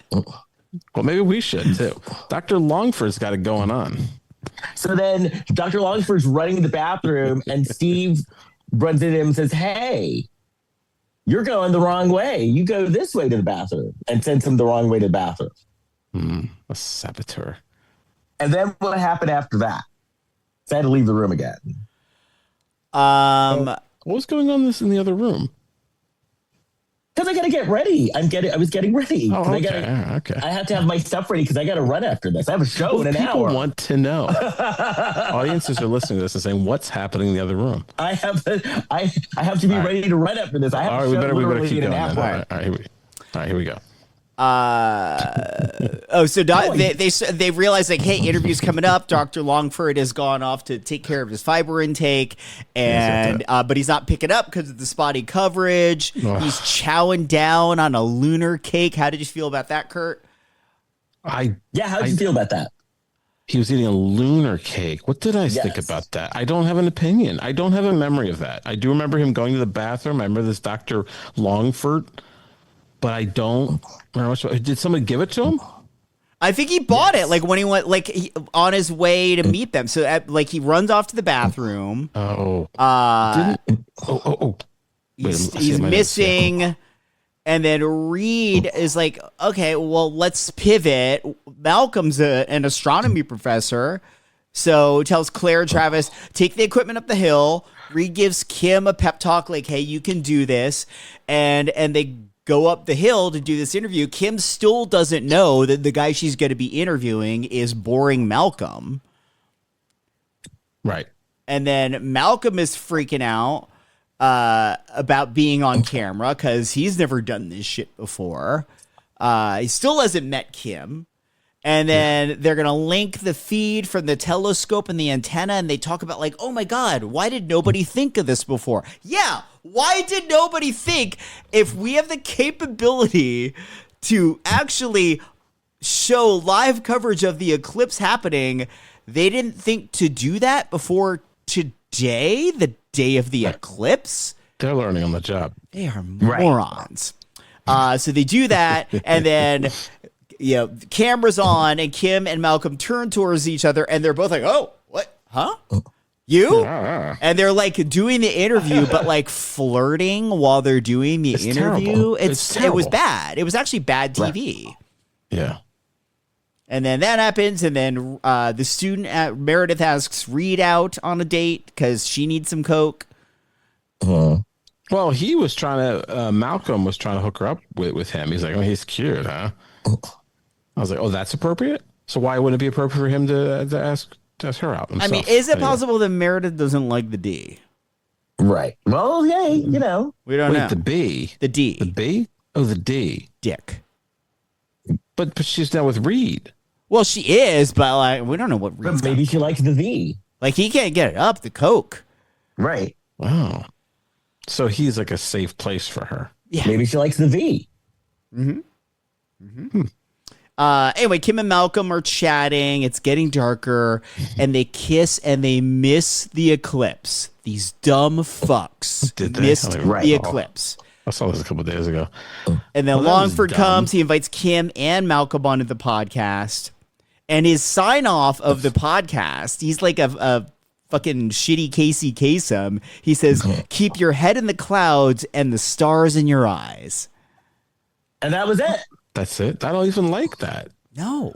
Speaker 3: Well, maybe we should too. Dr. Longford's got it going on.
Speaker 6: So then Dr. Longford's running the bathroom and Steve runs into him and says, hey, you're going the wrong way. You go this way to the bathroom, and sends him the wrong way to the bathroom.
Speaker 3: A saboteur.
Speaker 6: And then what happened after that? So I had to leave the room again.
Speaker 3: What was going on in the other room?
Speaker 6: Because I got to get ready. I was getting ready.
Speaker 3: Oh, okay.
Speaker 6: Okay. I have to have my stuff ready because I got to run after this. I have a show in an hour.
Speaker 3: People want to know. Audiences are listening to this and saying, "What's happening in the other room?"
Speaker 6: I have to be ready to run after this. I have
Speaker 3: we better keep
Speaker 6: in
Speaker 3: going.
Speaker 6: an hour.
Speaker 3: All right, here we go.
Speaker 4: They realize like, hey, interview's coming up. Dr. Longford has gone off to take care of his fiber intake, and but he's not picking up because of the spotty coverage. He's chowing down on a lunar cake. How did you feel about that, Kurt?
Speaker 6: How did you feel about that?
Speaker 3: He was eating a lunar cake. What did I think about that? I don't have an opinion. I don't have a memory of that. I do remember him going to the bathroom. I remember this Dr. Longford. But I don't remember. Did somebody give it to him?
Speaker 4: I think he bought it, like when he went, on his way to meet them. So, he runs off to the bathroom. He's missing, and then Reed is like, "Okay, well, let's pivot." Malcolm's an astronomy professor, so tells Claire and Travis, "Take the equipment up the hill." Reed gives Kim a pep talk, like, "Hey, you can do this," and they go up the hill to do this interview. Kim still doesn't know that the guy she's going to be interviewing is boring Malcolm.
Speaker 3: Right.
Speaker 4: And then Malcolm is freaking out about being on camera because he's never done this shit before. He still hasn't met Kim. And then they're going to link the feed from the telescope and the antenna, and they talk about like, oh my God, why did nobody think of this before? Yeah, why did nobody think if we have the capability to actually show live coverage of the eclipse happening, they didn't think to do that before today, the day of the eclipse?
Speaker 3: They're learning on the job.
Speaker 4: They are morons. So they do that, and then... the camera's on, and Kim and Malcolm turn towards each other, and they're both like, "Oh, what? Huh? You?" And they're like doing the interview, but like flirting while they're doing the interview. It was bad. It was actually bad TV.
Speaker 3: Right. Yeah.
Speaker 4: And then that happens, and then the student at Meredith asks Reed out on a date because she needs some coke.
Speaker 3: Well, he was trying to. Malcolm was trying to hook her up with him. He's like, "Oh, he's cute, huh?" I was like, "Oh, that's appropriate." So why wouldn't it be appropriate for him to ask her out himself?
Speaker 4: I mean, is it possible that Meredith doesn't like the D?
Speaker 6: Right. Well, yeah,
Speaker 4: we don't know.
Speaker 3: The B,
Speaker 4: the D,
Speaker 3: the B. Oh, the D.
Speaker 4: Dick.
Speaker 3: But she's now with Reed.
Speaker 4: Well, she is, but like we don't know what Reed's.
Speaker 6: But maybe she likes the V.
Speaker 4: Like he can't get it up the coke.
Speaker 6: Right.
Speaker 3: Wow. So he's like a safe place for her.
Speaker 6: Yeah. Maybe she likes the V.
Speaker 4: Anyway, Kim and Malcolm are chatting. It's getting darker, and they kiss, and they miss the eclipse. These dumb fucks missed the eclipse.
Speaker 3: I saw this a couple of days ago.
Speaker 4: And then Longford comes. He invites Kim and Malcolm onto the podcast. And his sign off of the podcast, he's like a fucking shitty Casey Kasem. He says, "Keep your head in the clouds and the stars in your eyes."
Speaker 6: And that was it.
Speaker 3: That's it. I don't even like that.
Speaker 4: No.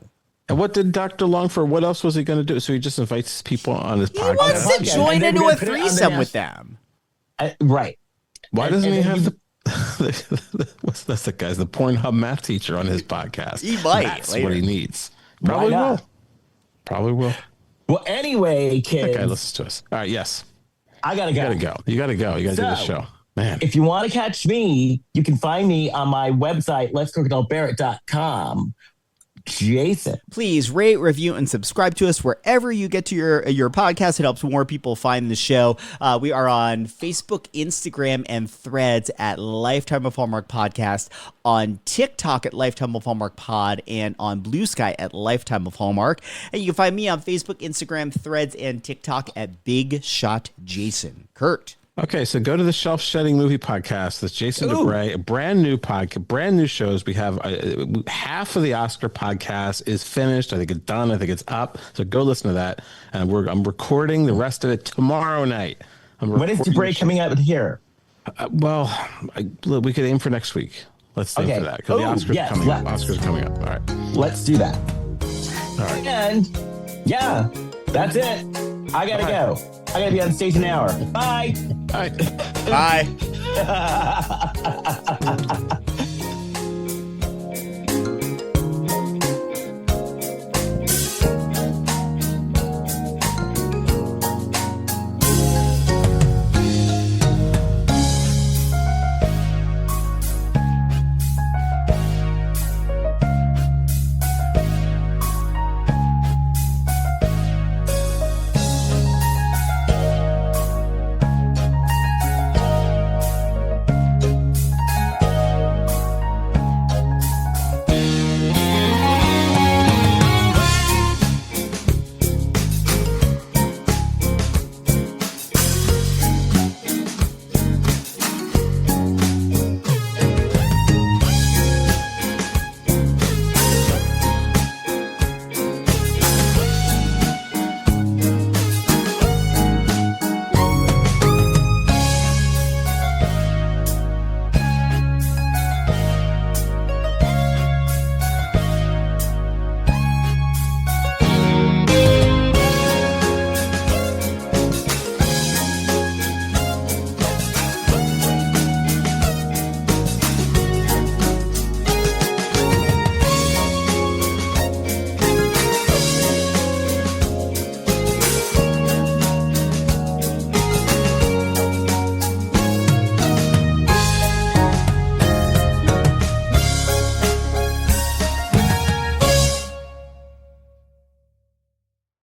Speaker 3: And what did Dr. Longford, what else was he going to do? So he just invites people on his podcast?
Speaker 4: He wants to join into a threesome with them.
Speaker 6: Right.
Speaker 3: Why doesn't he have that's the guy's the Pornhub math teacher on his podcast?
Speaker 4: He might.
Speaker 3: That's what he needs. Probably will. Probably will.
Speaker 6: Well, anyway, kids.
Speaker 3: That guy listens to us. All right, yes.
Speaker 6: I got to go.
Speaker 3: You got to go. You got to do the show. Man.
Speaker 6: If you want to catch me, you can find me on my website, letscrocodilebarrett.com. Jason.
Speaker 4: Please rate, review, and subscribe to us wherever you get to your podcast. It helps more people find the show. We are on Facebook, Instagram, and Threads at Lifetime of Hallmark Podcast, on TikTok at Lifetime of Hallmark Pod, and on Blue Sky at Lifetime of Hallmark. And you can find me on Facebook, Instagram, Threads, and TikTok at Big Shot Jason. Kurt.
Speaker 3: Okay, so go to the Shelf Shedding Movie Podcast. That's Jason DeBray, a brand new podcast, brand new shows. We have half of the Oscar podcast is finished. I think it's done. I think it's up. So go listen to that. And I'm recording the rest of it tomorrow night.
Speaker 6: When is DeBray coming out with here?
Speaker 3: We could aim for next week. Let's aim for that because the Oscars are coming up. Oscars are coming up. All right,
Speaker 6: let's do that.
Speaker 3: All right.
Speaker 6: And Yeah, that's it. I gotta go. I gotta be on stage in an hour. Bye.
Speaker 3: All right.
Speaker 4: Bye.